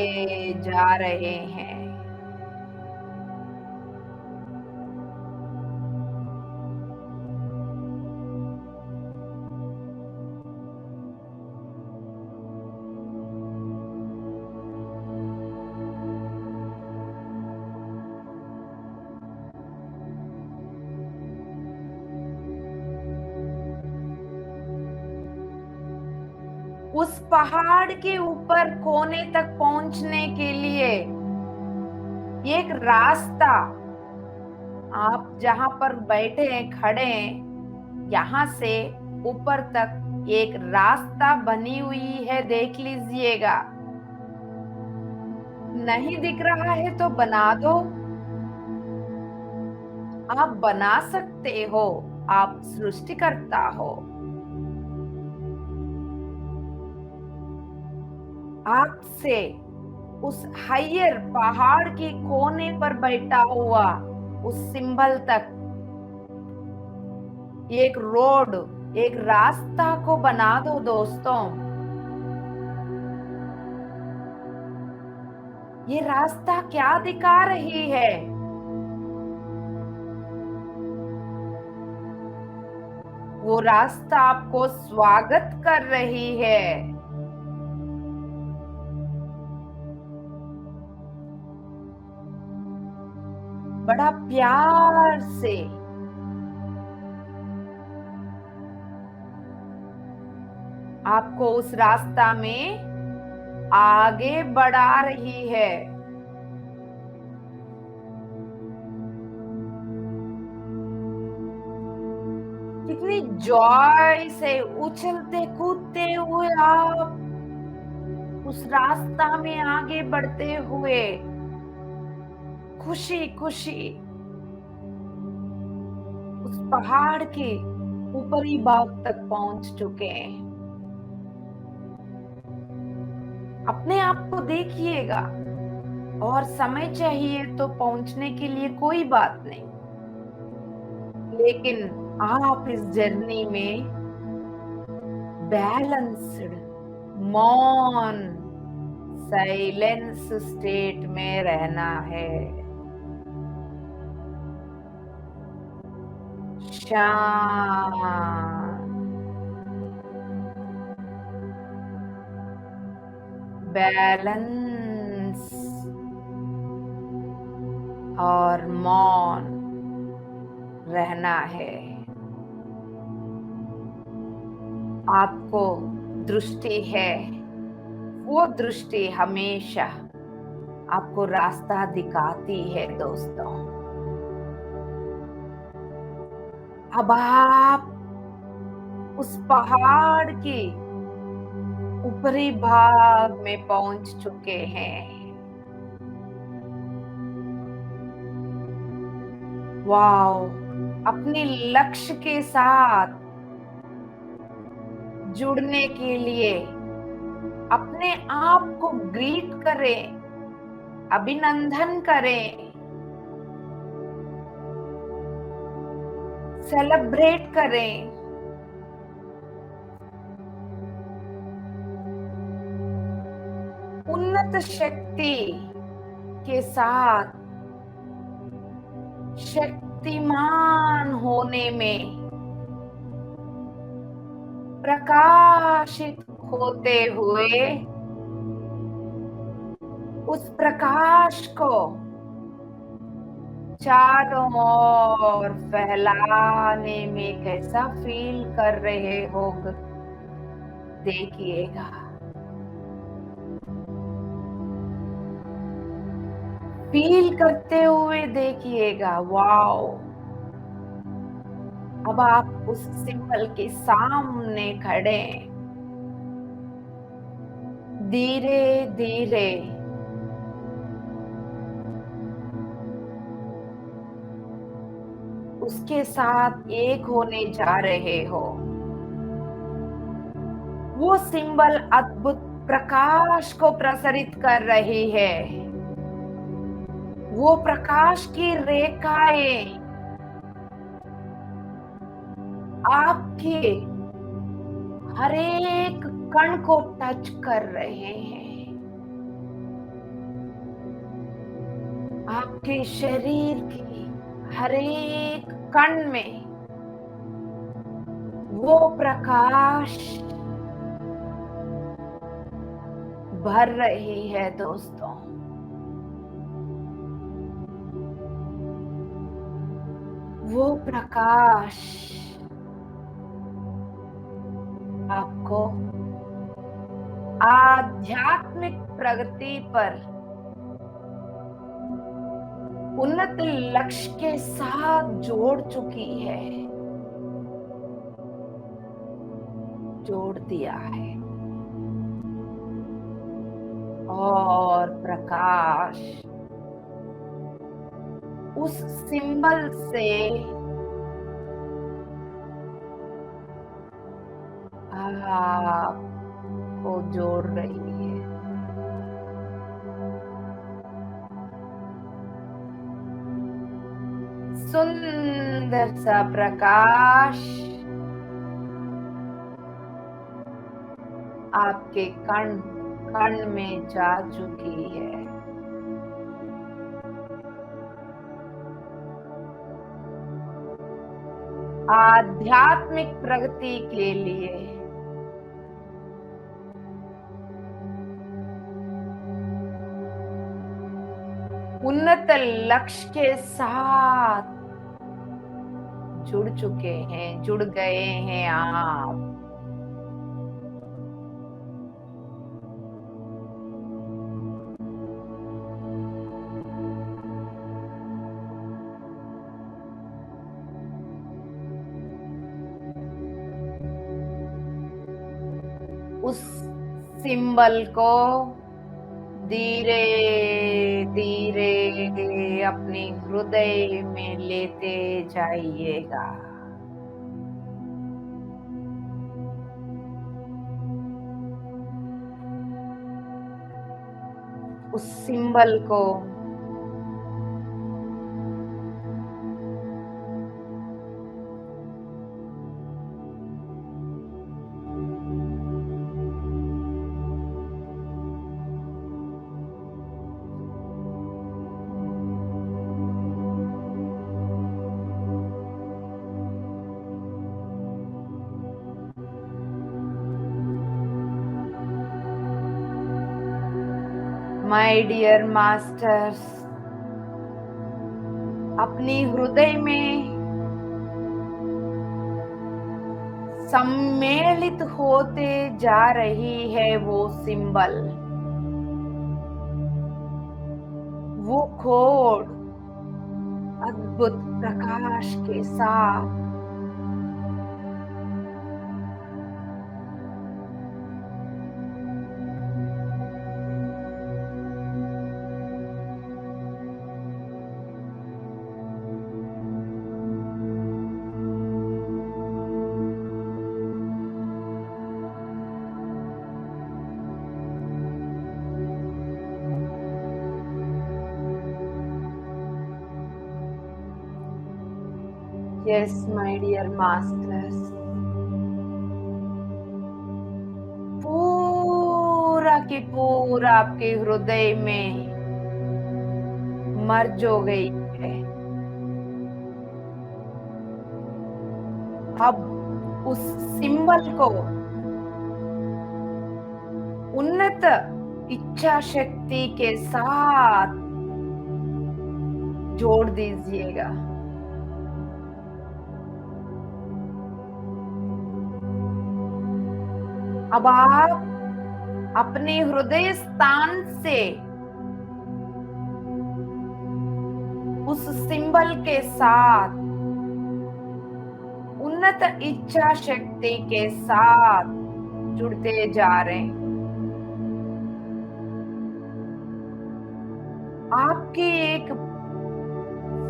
Speaker 1: जा रहे हैं। उस पहाड़ के ऊपर कोने तक पहुंचने के लिए एक रास्ता, आप जहां पर बैठे हैं, खड़े हैं, यहां से ऊपर तक एक रास्ता बनी हुई है, देख लीजिएगा। नहीं दिख रहा है तो बना दो। आप बना सकते हो, आप सृष्टिकर्ता हो। आपसे उस हायर पहाड़ के कोने पर बैठा हुआ उस सिंबल तक एक रोड, एक रास्ता को बना दो दोस्तों। ये रास्ता क्या दिखा रही है? वो रास्ता आपको स्वागत कर रही है। बड़ा प्यार से आपको उस रास्ता में आगे बढ़ा रही है। कितनी जॉय से उछलते कूदते हुए आप उस रास्ता में आगे बढ़ते हुए खुशी खुशी उस पहाड़ के ऊपरी भाग तक पहुंच चुके हैं। अपने आप को देखिएगा, और समय चाहिए तो पहुंचने के लिए कोई बात नहीं, लेकिन आप इस जर्नी में बैलेंस्ड, मौन, साइलेंस स्टेट में रहना है। शांत, बैलेंस और मौन रहना है। आपको दृष्टि है, वो दृष्टि हमेशा आपको रास्ता दिखाती है दोस्तों। अब आप उस पहाड़ के ऊपरी भाग में पहुंच चुके हैं। वाओ, अपने लक्ष्य के साथ जुड़ने के लिए अपने आप को ग्रीट करें, अभिनंदन करें, सेलिब्रेट करें। उन्नत शक्ति के साथ शक्तिमान होने में, प्रकाशित होते हुए उस प्रकाश को चारों ओर फैलाने में कैसा फील कर रहे होंगे देखिएगा। फील करते हुए देखिएगा। वाओ, अब आप उस सिंबल के सामने खड़े, धीरे धीरे उसके साथ एक होने जा रहे हो। वो सिंबल अद्भुत प्रकाश को प्रसरित कर रही है। वो प्रकाश की रेखाएं आपके हर एक कण को टच कर रहे हैं। आपके शरीर की हर एक कण में वो प्रकाश भर रही है दोस्तों। वो प्रकाश आपको आध्यात्मिक प्रगति पर उन्नत लक्ष्य के साथ जोड़ चुकी है, जोड़ दिया है। और प्रकाश उस सिंबल से आपको जोड़ रही है। सुंदर सा प्रकाश आपके कण कण में जा चुकी है। आध्यात्मिक प्रगति के लिए उन्नत लक्ष्य के साथ जुड़ चुके हैं, जुड़ गए हैं आप। उस सिंबल को धीरे धीरे अपने हृदय में लेते जाइएगा। उस सिंबल को माय डियर मास्टर्स, अपनी हृदय में सम्मेलित होते जा रही है वो सिंबल, वो कोड अद्भुत प्रकाश के साथ। Yes, my dear masters, पूरा की पूरा आपके हृदय में मर्ज हो गई है। अब उस सिंबल को उन्नत इच्छा शक्ति के साथ जोड़ दीजिएगा। अब आप अपने हृदय स्थान से उस सिंबल के साथ उन्नत इच्छा शक्ति के साथ जुड़ते जा रहे हैं। आपकी एक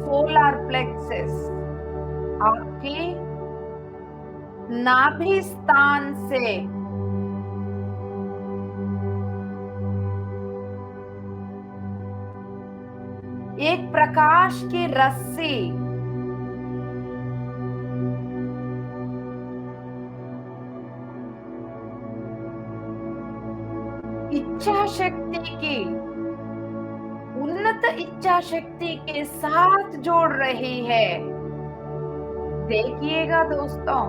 Speaker 1: सोलर प्लेक्सस, आपकी नाभि स्थान से एक प्रकाश की रस्सी इच्छा शक्ति की, उन्नत इच्छा शक्ति के साथ जोड़ रही है। देखिएगा दोस्तों,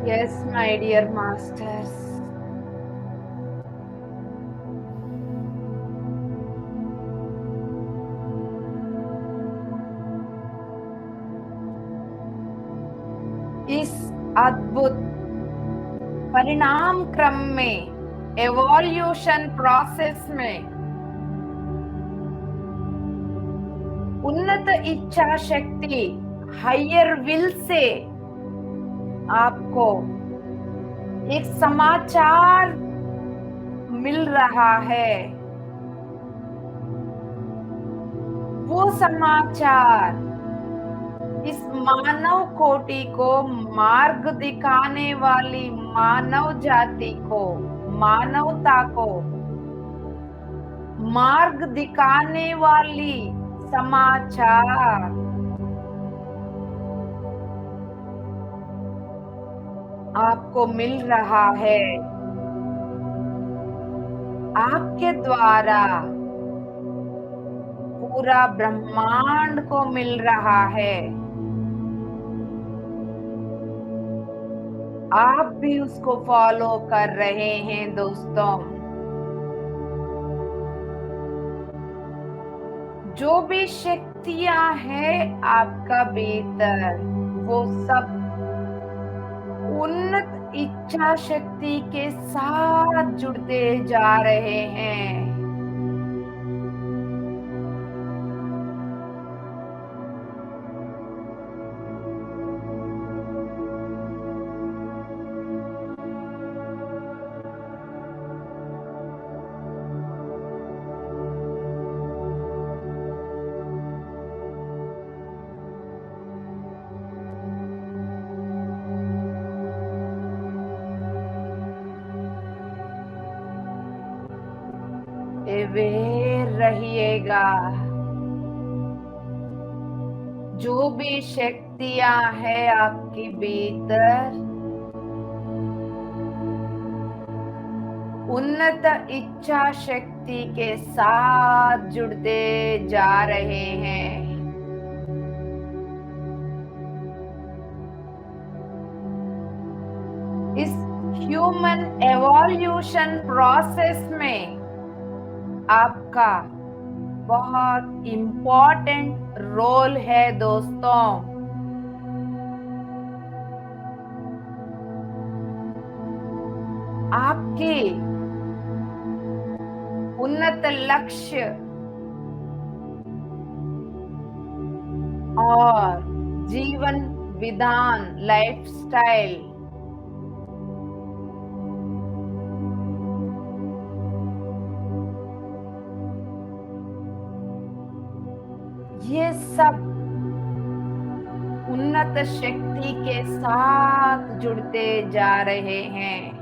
Speaker 1: yes, my dear masters, इस अद्भुत परिणाम क्रम में, एवोल्यूशन प्रोसेस में उन्नत इच्छा शक्ति हायर विल से आपको एक समाचार मिल रहा है, वो समाचार इस मानव कोटि को, मार्ग दिखाने वाली मानव जाति को, मानवता को मार्ग दिखाने वाली समाचार आपको मिल रहा है, आपके द्वारा पूरा ब्रह्मांड को मिल रहा है। आप भी उसको फॉलो कर रहे हैं दोस्तों। जो भी शक्तियां हैं आपका भीतर, वो सब उन्नत इच्छा शक्ति के साथ जुड़ते जा रहे हैं। अवेयर रहिएगा। जो भी शक्तियां हैं आपके भीतर, उन्नत इच्छा शक्ति के साथ जुड़ते जा रहे हैं। इस ह्यूमन एवोल्यूशन प्रोसेस में आपका बहुत इम्पोर्टेंट रोल है दोस्तों। आपके उन्नत लक्ष्य और जीवन विधान, लाइफस्टाइल, ये सब उन्नत शक्ति के साथ जुड़ते जा रहे हैं।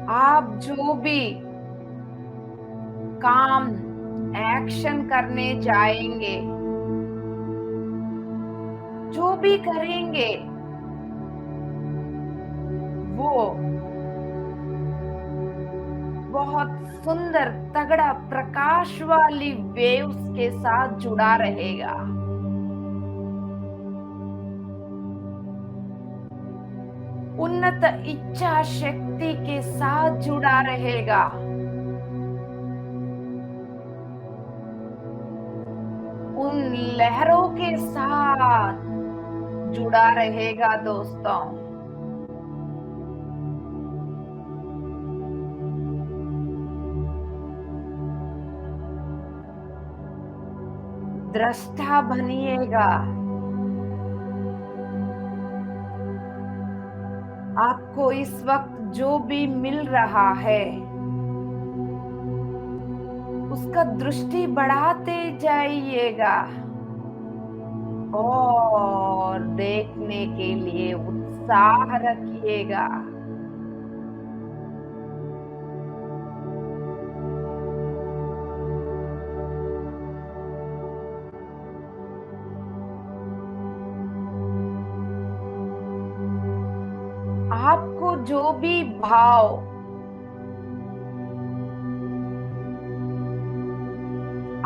Speaker 1: आप जो भी काम, एक्शन करने जाएंगे, जो भी करेंगे, वो बहुत सुंदर तगड़ा प्रकाश वाली वेव्स के साथ जुड़ा रहेगा। उन्नत इच्छा शक्ति के साथ जुड़ा रहेगा। उन लहरों के साथ जुड़ा रहेगा दोस्तों। दृष्टा बनिएगा। आपको इस वक्त जो भी मिल रहा है, उसका दृष्टि बढ़ाते जाइएगा और देखने के लिए उत्साह रखिएगा। आपको जो भी भाव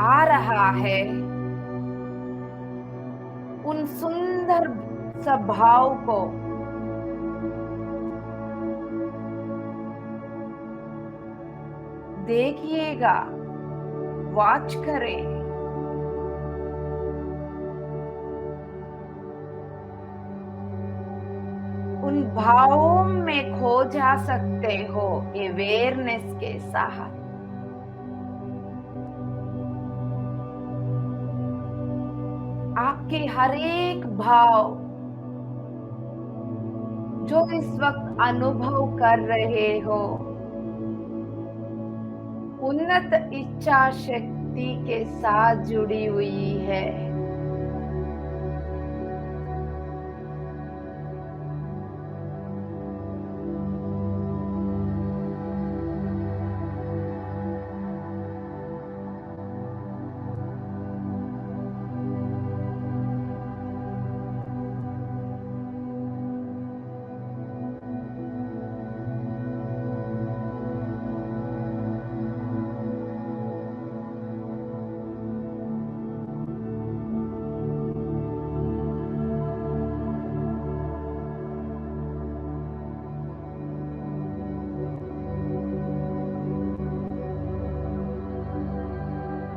Speaker 1: आ रहा है, उन सुंदर स्वभाव को देखिएगा। वॉच करें। उन भावों में खो जा सकते हो अवेयरनेस के साथ। आपके हर एक भाव जो इस वक्त अनुभव कर रहे हो, उन्नत इच्छा शक्ति के साथ जुड़ी हुई है।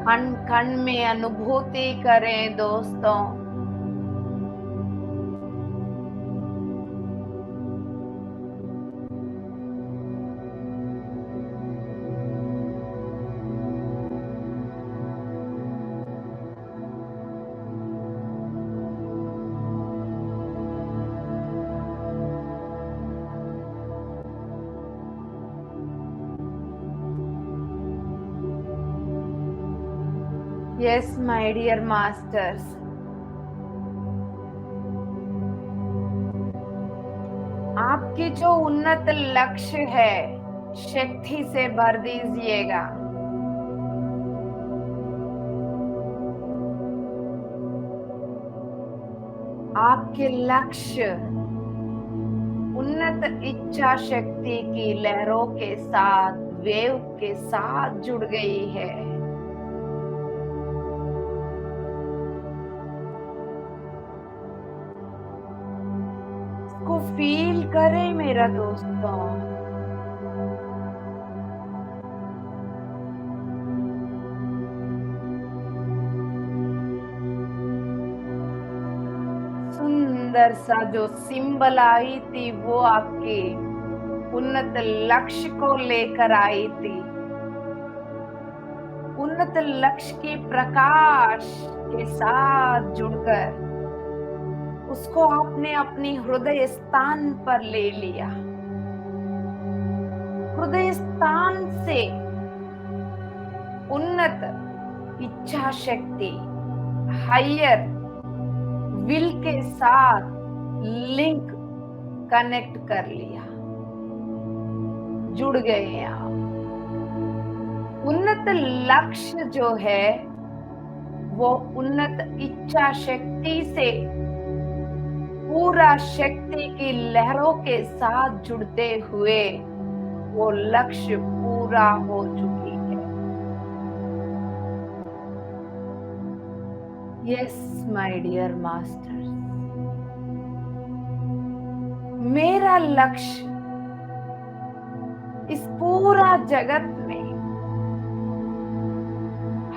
Speaker 1: कण कण में अनुभूति करें दोस्तों। Yes, my dear masters. आपके जो उन्नत लक्ष्य है, शक्ति से भर दीजिएगा। आपके लक्ष्य उन्नत इच्छा शक्ति की लहरों के साथ, वेव के साथ जुड़ गई है। इसको फील करें मेरा दोस्तों। सुंदर सा जो सिंबल आई थी वो आपके उन्नत लक्ष्य को लेकर आई थी। उन्नत लक्ष्य के प्रकाश के साथ जुड़कर उसको आपने अपनी हृदय स्थान पर ले लिया। हृदय स्थान से उन्नत इच्छा शक्ति, हायर विल के साथ लिंक कनेक्ट कर लिया, जुड़ गए आप। उन्नत लक्ष्य जो है वो उन्नत इच्छा शक्ति से पूरा शक्ति की लहरों के साथ जुड़ते हुए वो लक्ष्य पूरा हो चुकी है। यस माय डियर मास्टर्स, मेरा लक्ष्य इस पूरा जगत में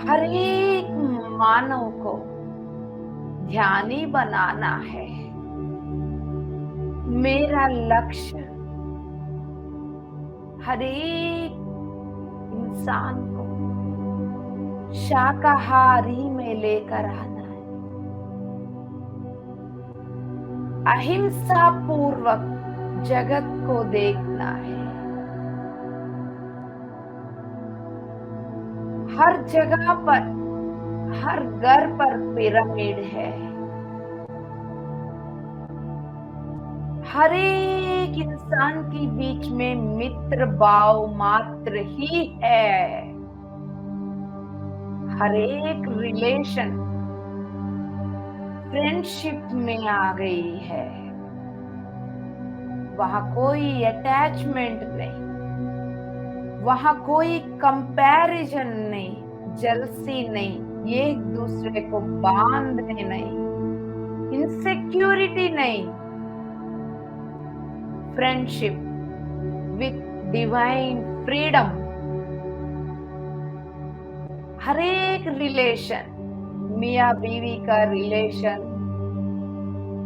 Speaker 1: हर एक मानव को ध्यानी बनाना है। मेरा लक्ष्य हर एक इंसान को शाकाहारी में लेकर आना है। अहिंसा पूर्वक जगत को देखना है। हर जगह पर, हर घर पर पिरामिड है। हर एक इंसान के बीच में मित्र भाव मात्र ही है। हर एक रिलेशन फ्रेंडशिप में आ गई है। वहां कोई अटैचमेंट नहीं, वहां कोई कंपैरिजन नहीं, जलसी नहीं, एक दूसरे को बांधने नहीं, इनसिक्योरिटी नहीं। Friendship with divine freedom. हर एक रिलेशन, मियाँ बीवी का रिलेशन,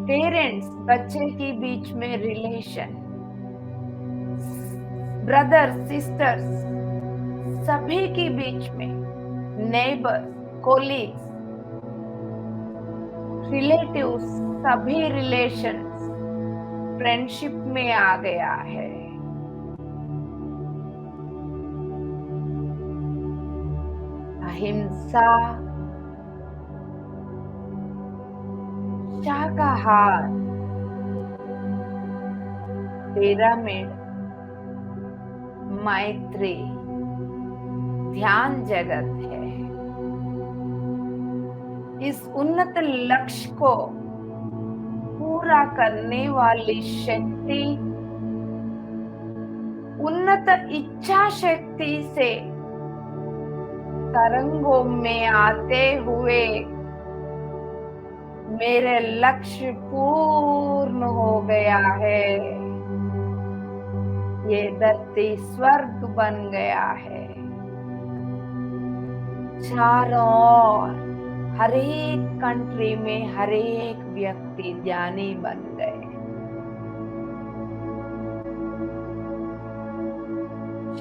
Speaker 1: पेरेंट्स बच्चे के बीच में रिलेशन, ब्रदर सिस्टर्स सभी के बीच में, नेबर्स, कोलीग्स, रिलेटिव्स, सभी रिलेशंस फ्रेंडशिप में आ गया है। अहिंसा, शाकाहार, पिरामिड, मैत्री, ध्यान जगत है। इस उन्नत लक्ष्य को पूरा करने वाली शक्ति उन्नत इच्छा शक्ति से तरंगों में आते हुए मेरे लक्ष्य पूर्ण हो गया है, ये धरती स्वर्ग बन गया है। चारों ओर हर एक कंट्री में हर एक व्यक्ति ज्ञानी बन गए,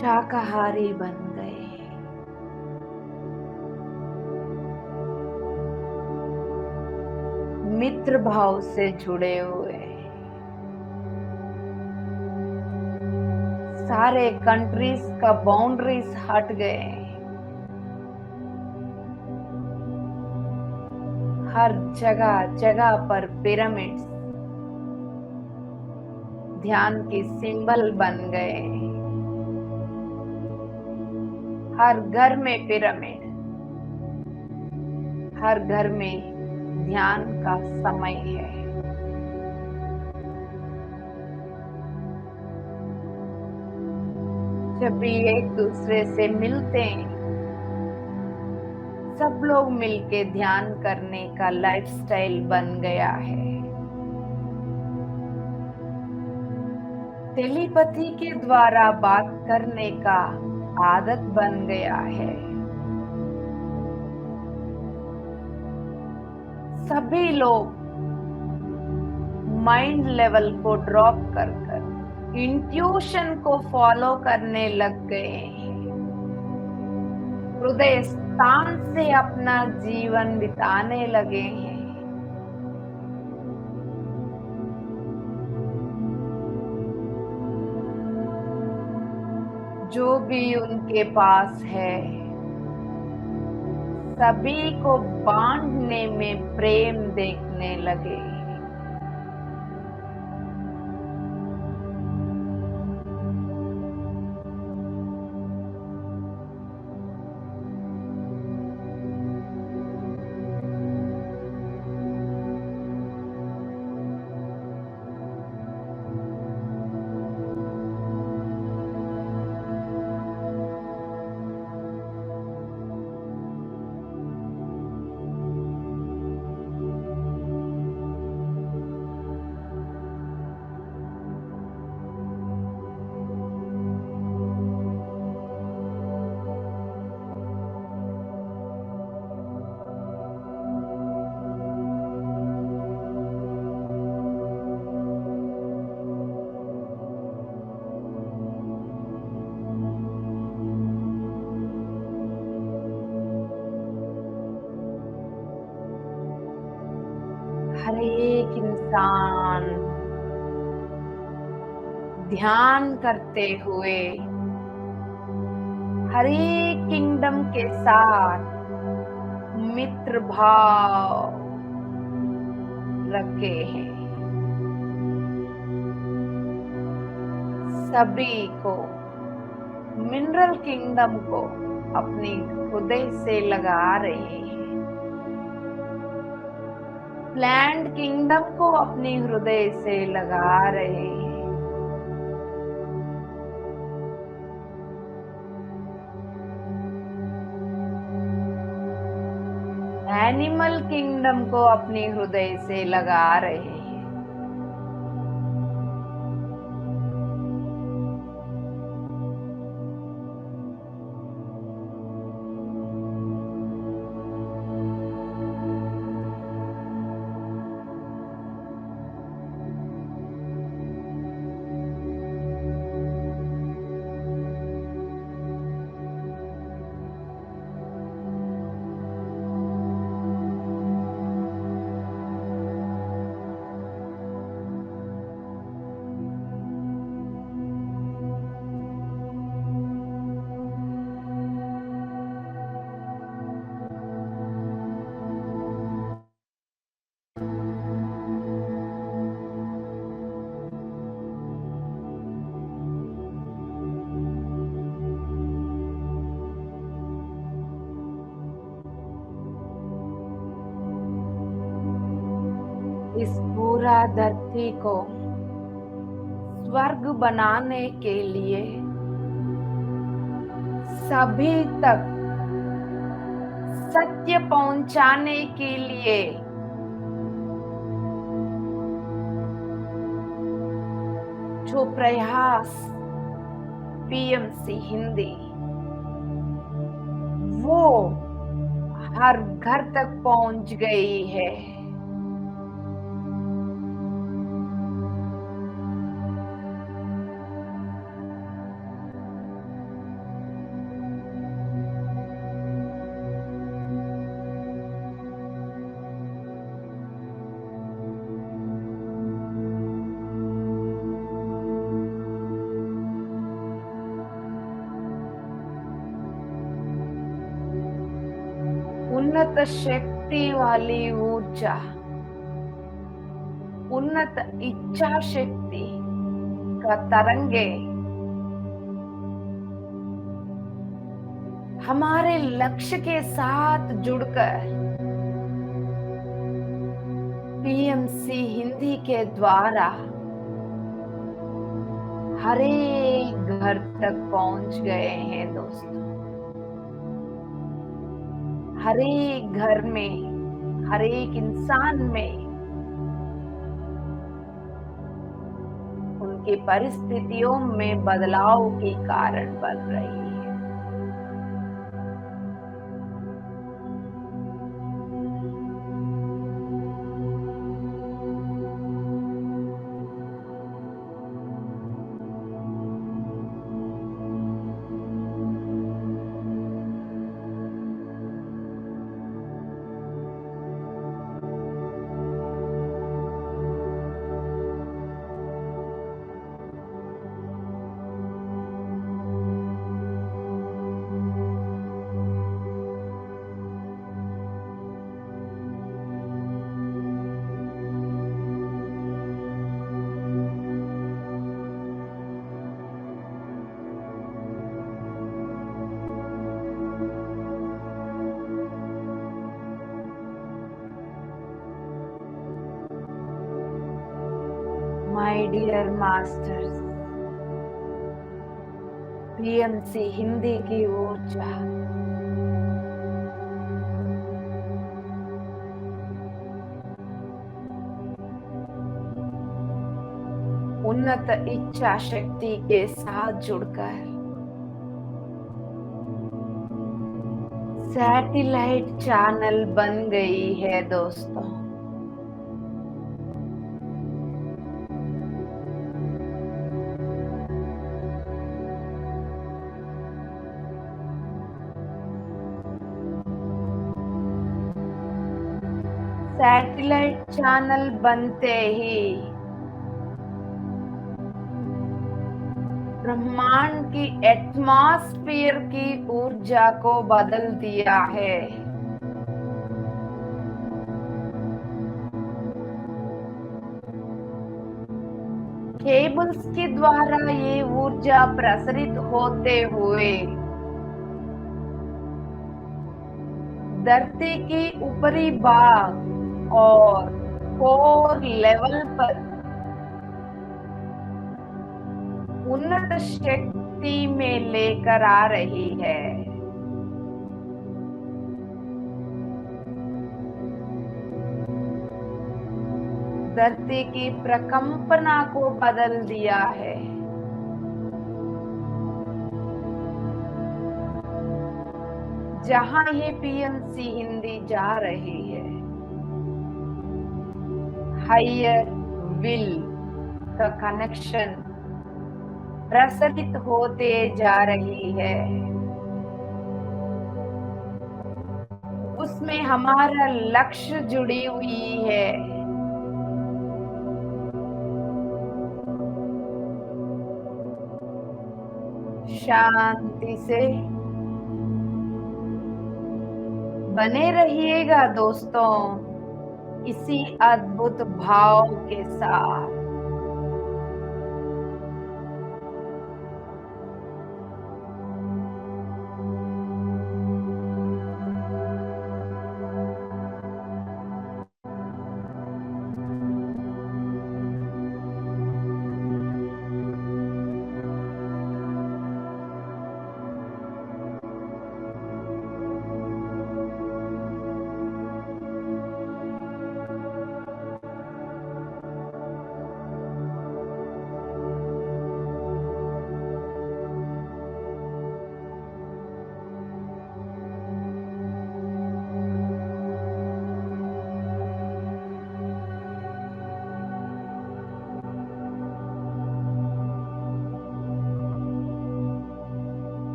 Speaker 1: शाकाहारी बन गए, मित्र भाव से जुड़े हुए, सारे कंट्रीज का बाउंड्रीज हट गए, हर जगह जगह पर पिरामिड्स ध्यान की सिंबल बन गए, हर घर में पिरामिड, हर घर में ध्यान का समय है। जब भी एक दूसरे से मिलते हैं, सब लोग मिलके ध्यान करने का लाइफस्टाइल बन गया है। टेलीपैथी के द्वारा बात करने का आदत बन गया है। सभी लोग माइंड लेवल को ड्रॉप कर इंट्यूशन को फॉलो करने लग गए हैं। हृदय स्थान से अपना जीवन बिताने लगे हैं। जो भी उनके पास है, सभी को बांटने में प्रेम देखने लगे। हर एक इंसान ध्यान करते हुए हर एक किंगडम के साथ मित्र भाव रखे हैं। सभी को मिनरल किंगडम को अपने हृदय से लगा रहे हैं। प्लांट किंगडम को अपने हृदय से लगा रहे हैं। एनिमल किंगडम को अपने हृदय से लगा रहे हैं। धरती को स्वर्ग बनाने के लिए सभी तक सत्य पहुंचाने के लिए जो प्रयास पीएमसी हिंदी वो हर घर तक पहुंच गई है। उन्नत शक्ति वाली ऊर्जा, उन्नत इच्छा शक्ति का तरंगे हमारे लक्ष्य के साथ जुड़कर पीएमसी हिंदी के द्वारा हर एक घर तक पहुंच गए हैं दोस्तों। हर एक घर में, हर एक इंसान में उनकी परिस्थितियों में बदलाव के कारण बन रही है। My dear masters, PMC Hindi की ऊर्जा उन्नत इच्छा शक्ति के साथ जुड़कर सैटेलाइट चैनल बन गई है दोस्तों। सैटेलाइट चैनल बनते ही ब्रह्मांड की एटमॉस्फेयर की ऊर्जा को बदल दिया है। केबल्स के द्वारा ये ऊर्जा प्रसारित होते हुए धरती की ऊपरी भाग और कोर लेवल पर उन्नत शक्ति में लेकर आ रही है। धरती की प्रकंपना को बदल दिया है। जहां ये पीएमसी हिंदी जा रही है, हायर विल का कनेक्शन प्रसारित होते जा रही है। उसमें हमारा लक्ष्य जुड़ी हुई है। शांति से बने रहिएगा दोस्तों, इसी अद्भुत भाव के साथ।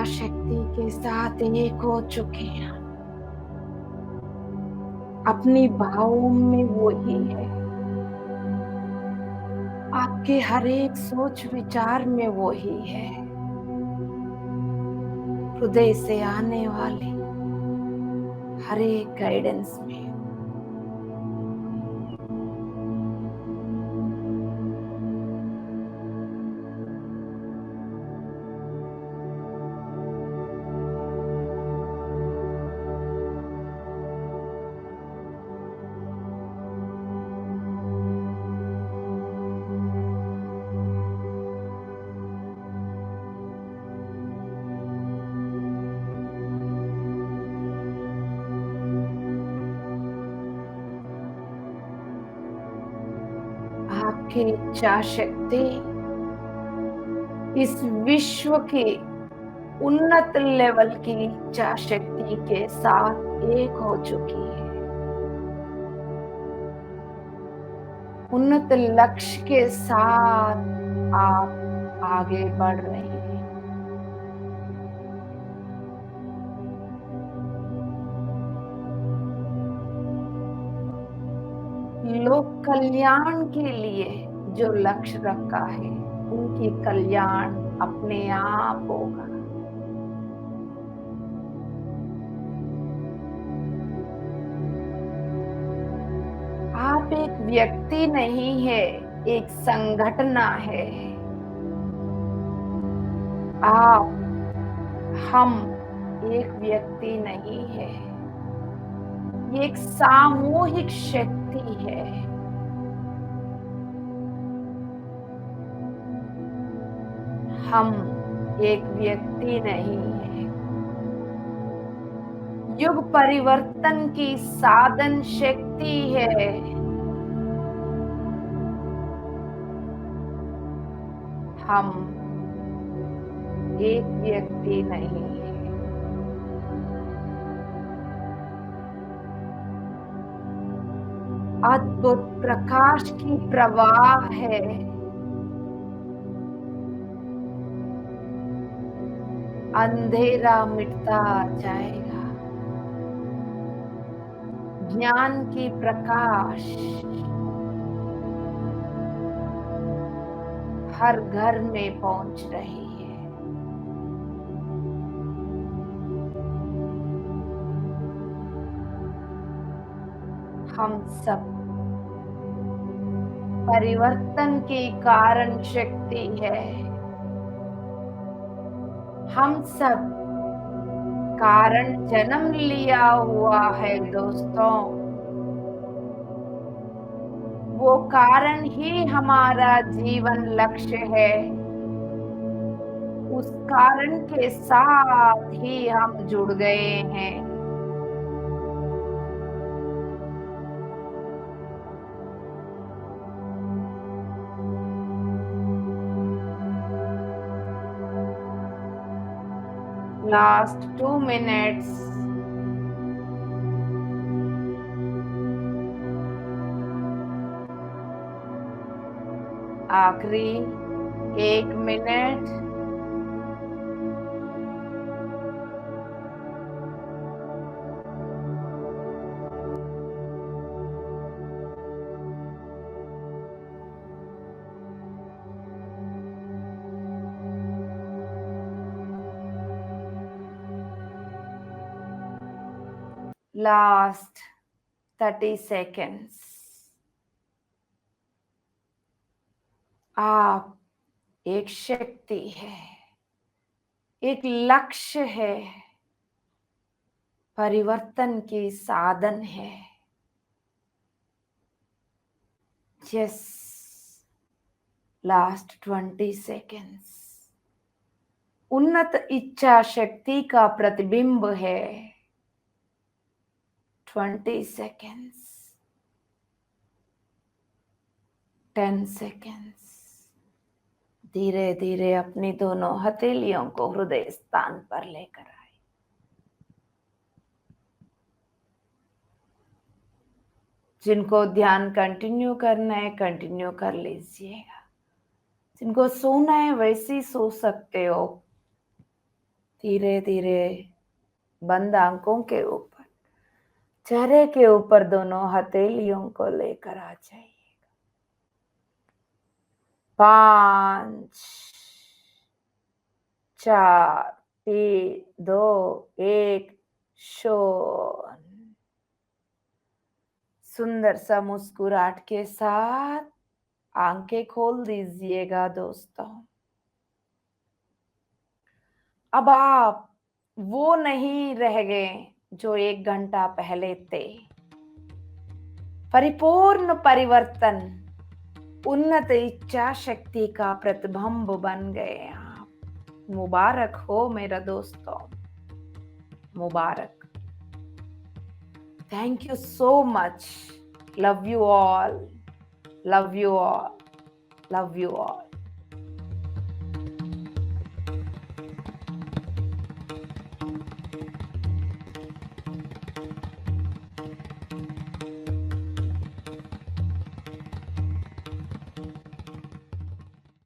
Speaker 1: इच्छा शक्ति के साथ एक हो चुके हैं। अपनी भावों में वही है, आपके हर एक सोच विचार में वही है, हृदय से आने वाले हर एक गाइडेंस में। आपकी इच्छा शक्ति इस विश्व की उन्नत लेवल की इच्छा शक्ति के साथ एक हो चुकी है। उन्नत लक्ष्य के साथ आप आगे बढ़ रहे हैं। लोक कल्याण के लिए जो लक्ष्य रखा है, उनकी कल्याण अपने आप होगा। आप एक व्यक्ति नहीं है, एक संगठना है। आप, हम एक व्यक्ति नहीं है, ये एक सामूहिक शक्ति है। हम एक व्यक्ति नहीं है, युग परिवर्तन की साधन शक्ति है। हम एक व्यक्ति नहीं है, अद्भुत प्रकाश की प्रवाह है। अंधेरा मिटता जाएगा, ज्ञान की प्रकाश हर घर में पहुंच रही है। हम सब परिवर्तन की कारण शक्ति है। हम सब कारण जन्म लिया हुआ है दोस्तों। वो कारण ही हमारा जीवन लक्ष्य है। उस कारण के साथ ही हम जुड़ गए हैं। Last 2 minutes. आखिरी 1 मिनट। Last 30 seconds. आप एक शक्ति है, एक लक्ष्य है, परिवर्तन की साधन है। Yes, last 20 seconds. उन्नत इच्छा शक्ति का प्रतिबिंब है। 20 seconds. 10 seconds. धीरे धीरे अपनी दोनों हथेलियों को हृदय स्थान पर लेकर आए। जिनको ध्यान कंटिन्यू करना है, कंटिन्यू कर लीजिएगा। जिनको सोना है वैसे ही सो सकते हो। धीरे धीरे बंद आंखों के ऊपर चेहरे के ऊपर दोनों हथेलियों को लेकर आ जाइए। 5 4 3 2 1 शोन। सुंदर सा मुस्कुराहट के साथ आंखें खोल दीजिएगा दोस्तों। अब आप वो नहीं रह गए जो 1 घंटा पहले थे। परिपूर्ण परिवर्तन, उन्नत इच्छा शक्ति का प्रतिबिंब बन गए आप। मुबारक हो मेरा दोस्तों, मुबारक। Thank you so much. Love you all, love you all, love you all.